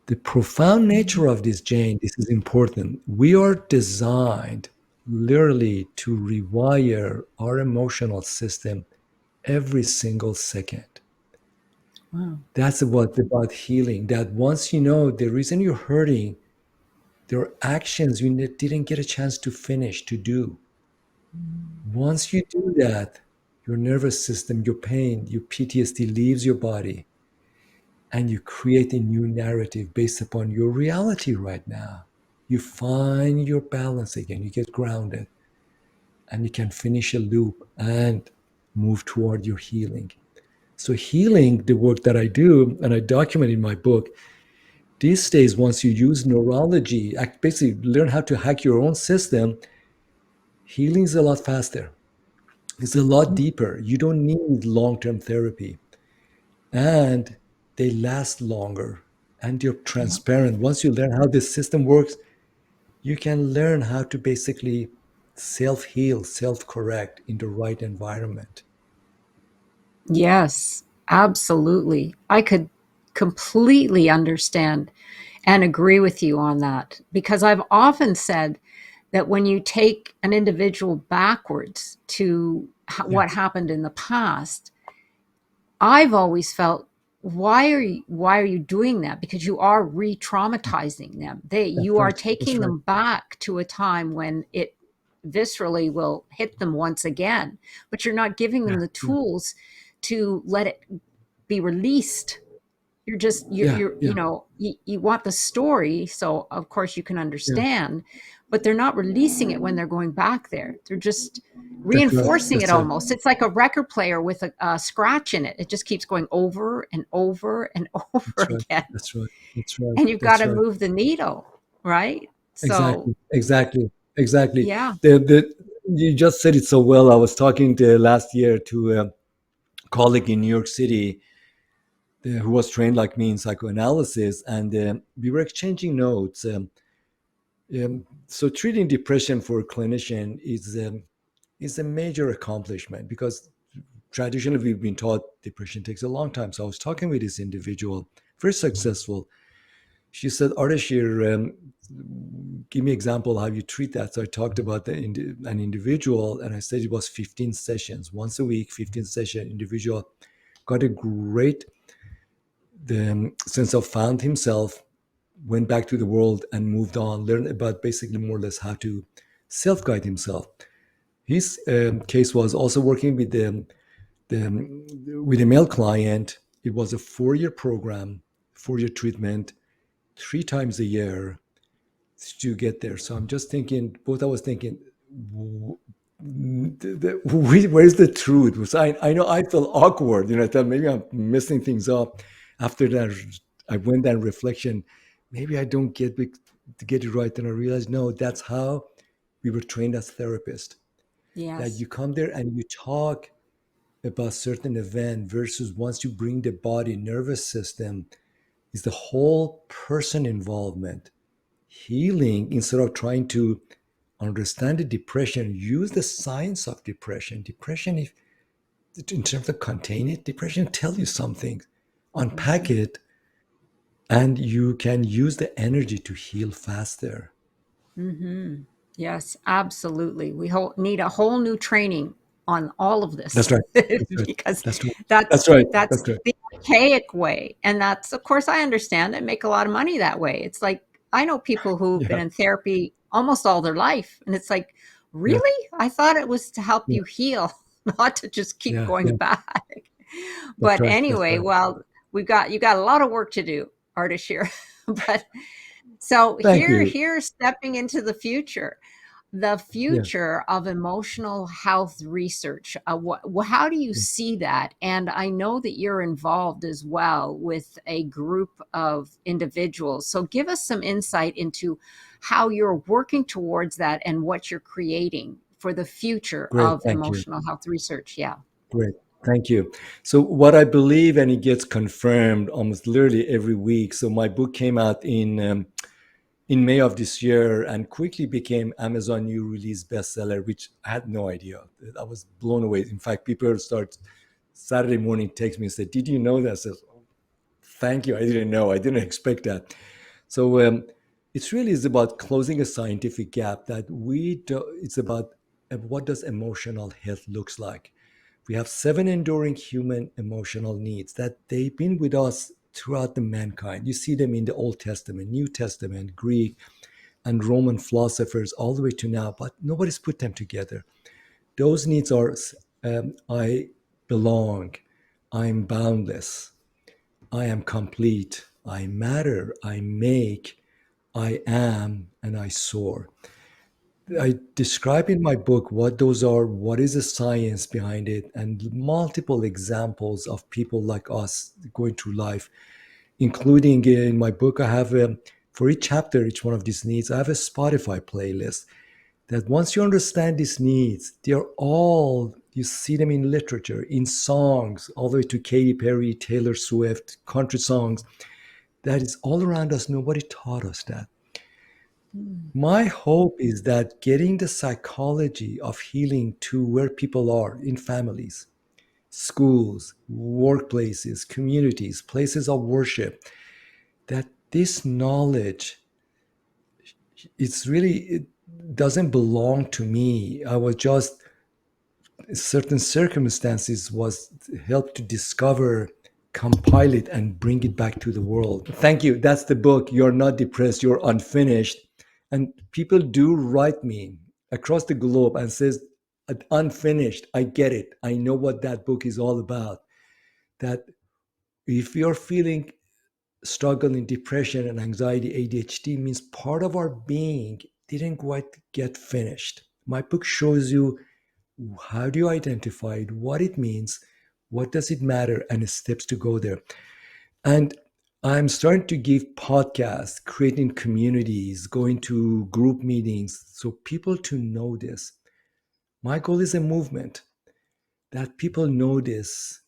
The profound mhm, nature of this, Jane, this is important. We are designed literally to rewire our emotional system every single second. wow. That's what about healing. That once you know the reason you're hurting, there are actions you didn't get a chance to finish to do. Mm, Once you do that, your nervous system, your pain, your PTSD leaves your body, and you create a new narrative based upon your reality right now. You find your balance again, you get grounded, and you can finish a loop and move toward your healing. So, healing, the work that I do and I document in my book, these days, once you use neurology, basically learn how to hack your own system, healing is a lot faster. It's a lot deeper. You don't need long term therapy. And they last longer. And you're Yeah. transparent. Once you learn how this system works, you can learn how to basically self heal, self correct in the right environment. Yes, absolutely. I could completely understand and agree with you on that because I've often said that when you take an individual backwards to Yeah, what happened in the past, I've always felt why are you doing that? Because you are re-traumatizing them. that's You are right. That's taking right. them back to a time when it viscerally will hit them once again, but you're not giving them Yeah, the yeah, tools to let it be released. You're just yeah, you yeah, know you want the story, so of course you can yeah. understand, but they're not releasing it when they're going back there. They're just That's right. reinforcing it. That's right. Almost, it's like a record player with a scratch in it. It just keeps going over and over and over That's right. again, That's right. That's right. and you've got That's to right. move the needle, right? So Exactly. Exactly. Exactly. yeah. The you just said it so well. I was talking last year to a colleague in New York City who was trained like me in psychoanalysis, and we were exchanging notes. So treating depression for a clinician is a major accomplishment because traditionally we've been taught depression takes a long time. So I was talking with this individual, very successful. She said, Ardeshir, give me an example how you treat that. So I talked about an individual, and I said it was 15 sessions, once a week, 15 session individual, got a great sense of found himself, went back to the world and moved on, learned about basically more or less how to self-guide himself. His case was also working with a male client. It was a 4-year program, 4-year treatment, 3 times a year to get there. So I'm just thinking, both I was thinking, where's the truth? Because I know I felt awkward, I thought maybe I'm messing things up. After that, I went down reflection. Maybe I don't get it right. Then I realized, no, that's how we were trained as therapists. That Yes. you come there and you talk about certain event versus once you bring the body, nervous system, is the whole person involvement. Healing, instead of trying to understand the depression, use the science of depression. Depression, if in terms of contain it, depression tell you something, unpack Mhm. it, and you can use the energy to heal faster. Mhm. Yes, absolutely. We need a whole new training on all of this That's right. That's right. because That's right. that's That's right. that's That's right. the archaic way, and that's, of course, I understand and make a lot of money that way. It's like I know people who've been Yeah. in therapy almost all their life, and it's like, Yeah. really? I thought it was to help Yeah. you heal, not to just keep Yeah. going Yeah. back. That's But right. That's anyway, right. well, you got a lot of work to do, Ardeshir. But so Thank you. here's stepping into the Yeah. future of emotional health research. How do you Yeah. see that? And I know that you're involved as well with a group of individuals. So give us some insight into how you're working towards that and what you're creating for the future Great. of Thank you. emotional health research. Yeah. Great. Thank you. So, what I believe, and it gets confirmed almost literally every week. So, my book came out in May of this year and quickly became Amazon new release bestseller, which I had no idea. I was blown away. In fact, people start Saturday morning text me and say, "Did you know that?" I said, "Thank you. I didn't know. I didn't expect that." So it's really is about closing a scientific gap that we do. It's about what does emotional health looks like. We have 7 enduring human emotional needs that they've been with us throughout the mankind. You see them in the Old Testament, New Testament, Greek and Roman philosophers all the way to now, but nobody's put them together. Those needs are I belong. I'm boundless. I am complete. I matter. I make. I am, and I soar. I describe in my book what those are, what is the science behind it, and multiple examples of people like us going through life, including in my book, I have for each chapter, each one of these needs, I have a Spotify playlist that once you understand these needs, they're all, you see them in literature, in songs, all the way to Katy Perry, Taylor Swift, country songs. That is all around us. Nobody taught us that. Mm. My hope is that getting the psychology of healing to where people are in families, schools, workplaces, communities, places of worship, that this knowledge, it's really, it doesn't belong to me. I was just, certain circumstances was helped to discover, compile it, and bring it back to the world. Thank you. That's the book. You're not depressed, you're unfinished. And people do write me across the globe and says, unfinished, I get it, I know what that book is all about. That if you're feeling struggle in depression and anxiety, ADHD, means part of our being didn't quite get finished. My book shows you how do you identify it, what it means, what does it matter, and the steps to go there. And I'm starting to give podcasts, creating communities, going to group meetings, so people to know this. My goal is a movement that people know this,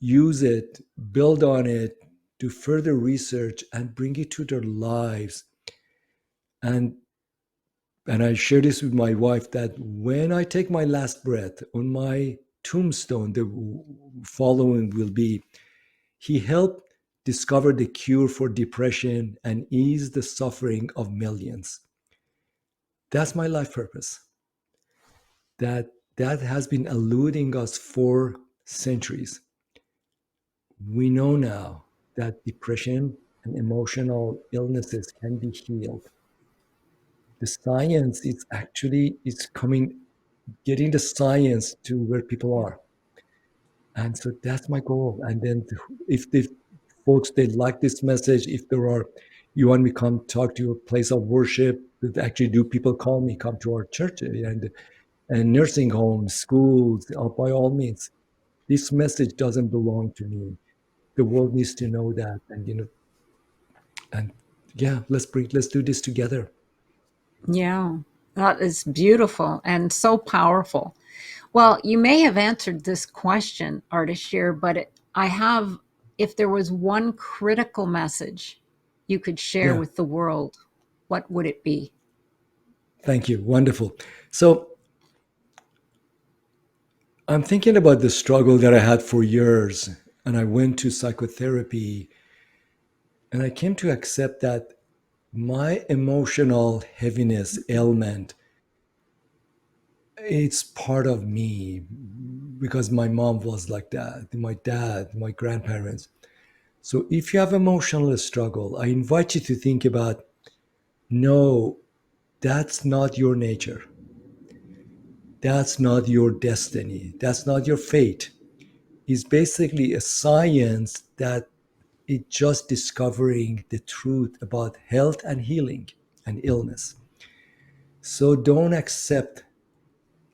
use it, build on it, do further research, and bring it to their lives. And and I share this with my wife that when I take my last breath, on my tombstone, the following will be, he helped discover the cure for depression and ease the suffering of millions. That's my life purpose. That has been eluding us for centuries. We know now that depression and emotional illnesses can be healed. The science is actually, it's coming, getting the science to where people are. And so that's my goal. And then if the folks, they like this message, if there are, you want me to come talk to your place of worship, actually do people call me, come to our church and nursing homes, schools, by all means. This message doesn't belong to me. The world needs to know that. And yeah, let's do this together. Yeah, that is beautiful and so powerful. Well, you may have answered this question, Ardeshir, but I have, if there was one critical message you could share Yeah, with the world, what would it be? thank you. Wonderful. So I'm thinking about the struggle that I had for years, and I went to psychotherapy, and I came to accept that my emotional heaviness ailment, it's part of me because my mom was like that, my dad, my grandparents. So if you have emotional struggle, I invite you to think about, no, that's not your nature. That's not your destiny. That's not your fate. It's basically a science that is just discovering the truth about health and healing and illness. So don't accept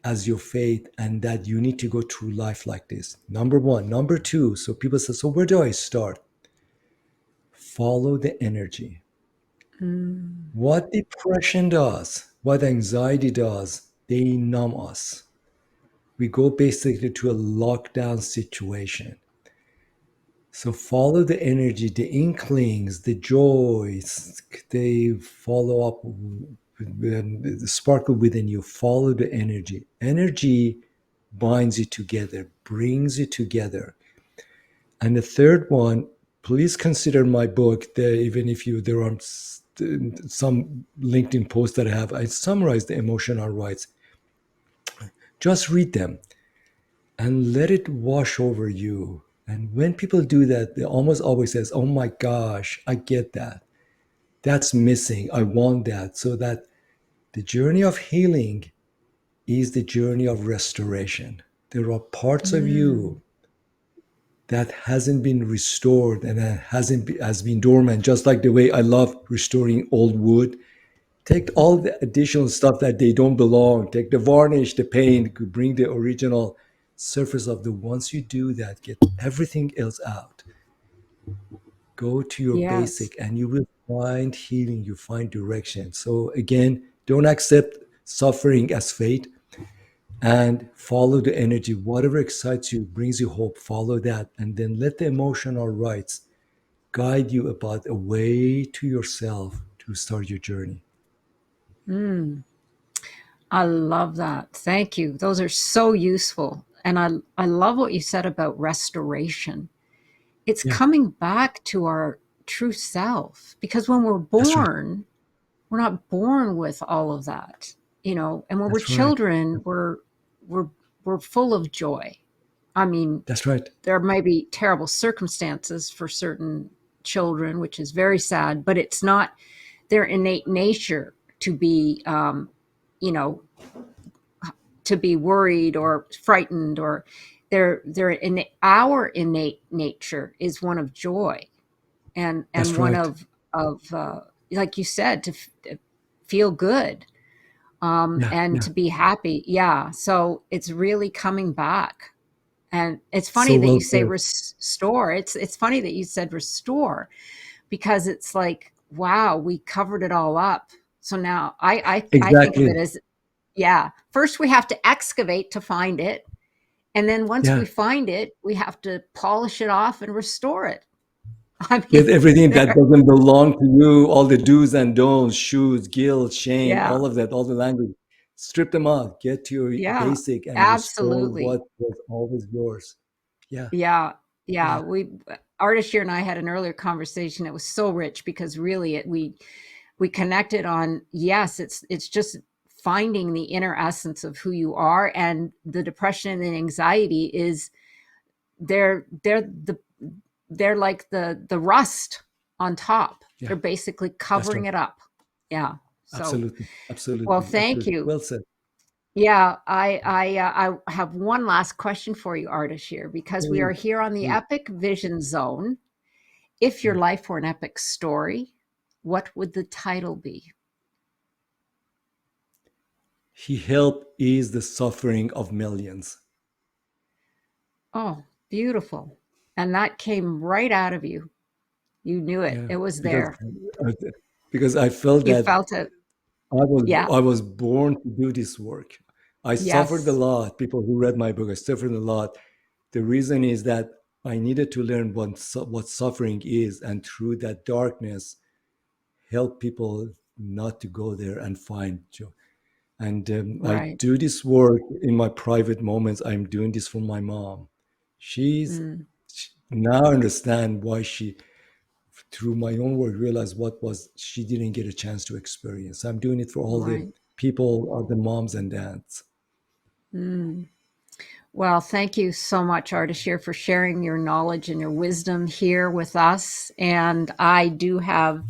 as your fate and that you need to go through life like this. Number one. Number two, so people say, so where do I start? Follow the energy. Mm. What depression does, what anxiety does, they numb us. We go basically to a lockdown situation. So follow the energy, the inklings, the joys, they follow up, the sparkle within you. Follow the energy. Energy binds you together, brings you together. And the third one, please consider my book. Even if you, there are some LinkedIn posts that I summarize the emotional rights. Just read them and let it wash over you. And when people do that, they almost always says, "Oh my gosh, I get that. That's missing. I want that." So that the journey of healing is the journey of restoration. There are parts of Mm. you that hasn't been restored and has been dormant, just like the way I love restoring old wood. Take all the additional stuff that they don't belong, take the varnish, the paint, bring the original surface of the. Once you do that, get everything else out, go to your Yes. basic, and you will find healing, you find direction. So again, don't accept suffering as fate, and follow the energy. Whatever excites you, brings you hope, follow that, and then let the emotional rights guide you about a way to yourself to start your journey. Mm. I love that. Thank you. Those are so useful. And I love what you said about restoration. It's Yeah, coming back to our true self, because when we're that's right. born, we're not born with all of that, and when we're That's right. children, we're we're full of joy. I mean, That's right. there may be terrible circumstances for certain children, which is very sad, but it's not their innate nature to be, you know, to be worried or frightened, or our innate nature is one of joy, and That's one right. of like you said, to feel good, Yeah, and yeah. to be happy. Yeah, so it's really coming back. And it's funny So that well you say said. restore. It's funny that you said restore, because it's like, wow, we covered it all up. So now I think of it Exactly. as, yeah, first we have to excavate to find it, and then once we Yeah. find it, we have to polish it off and restore it. I Get mean, everything that there, doesn't belong to you, all the do's and don'ts, shoes, guilt, shame, yeah, all of that, all the language. Strip them out. Get to your yeah, basic and restore absolutely. what was always yours. Yeah, Yeah, yeah. yeah, Ardeshir and I had an earlier conversation. It was so rich, because really we connected on, yes, it's just finding the inner essence of who you are, and the depression and anxiety is, they're the they're like the rust on top. yeah. They're basically That's covering right. it up. Yeah. So, Absolutely. well, Absolutely. thank Absolutely. you. Well said. Yeah, I have one last question for you, Ardeshir, because we are Please, here on the please. Epic Vision Zone. If your Yeah. life were an epic story, what would the title be? He helped ease the suffering of millions. Oh, beautiful. And that came right out of you. You knew it. Yeah. It was Because there. uh, because I felt You that felt it. I was Yeah. I was born to do this work. I suffered a Yes. lot. People who read my book, I suffered a lot. The reason is that I needed to learn what suffering is, and through that darkness, help people not to go there and find joy. And I Right. do this work in my private moments. I'm doing this for my mom. Mm, She now understand why she, through my own work, realized what was she didn't get a chance to experience. I'm doing it for all the right. people, all the moms and dads. Mm. Well, thank you so much, Ardeshir, for sharing your knowledge and your wisdom here with us. And I do have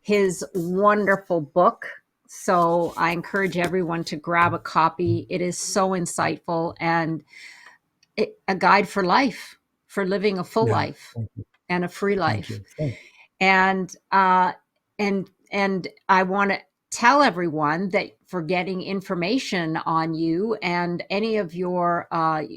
his wonderful book. So I encourage everyone to grab a copy. It is so insightful, and a guide for life, for living a full Yeah, life thank you, and a free thank life. you. Thank And and I want to tell everyone that for getting information on you and any of your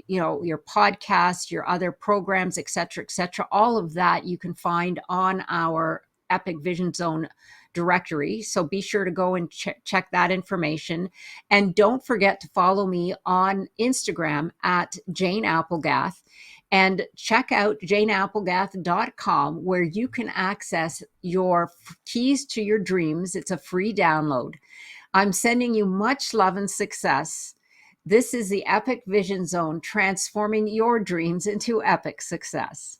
your podcasts, your other programs, et cetera, all of that you can find on our Epic Vision Zone directory. So be sure to go and check that information. And don't forget to follow me on Instagram at Jane Applegath, and check out janeapplegath.com, where you can access your keys to your dreams. It's a free download. I'm sending you much love and success. This is the Epic Vision Zone, transforming your dreams into epic success.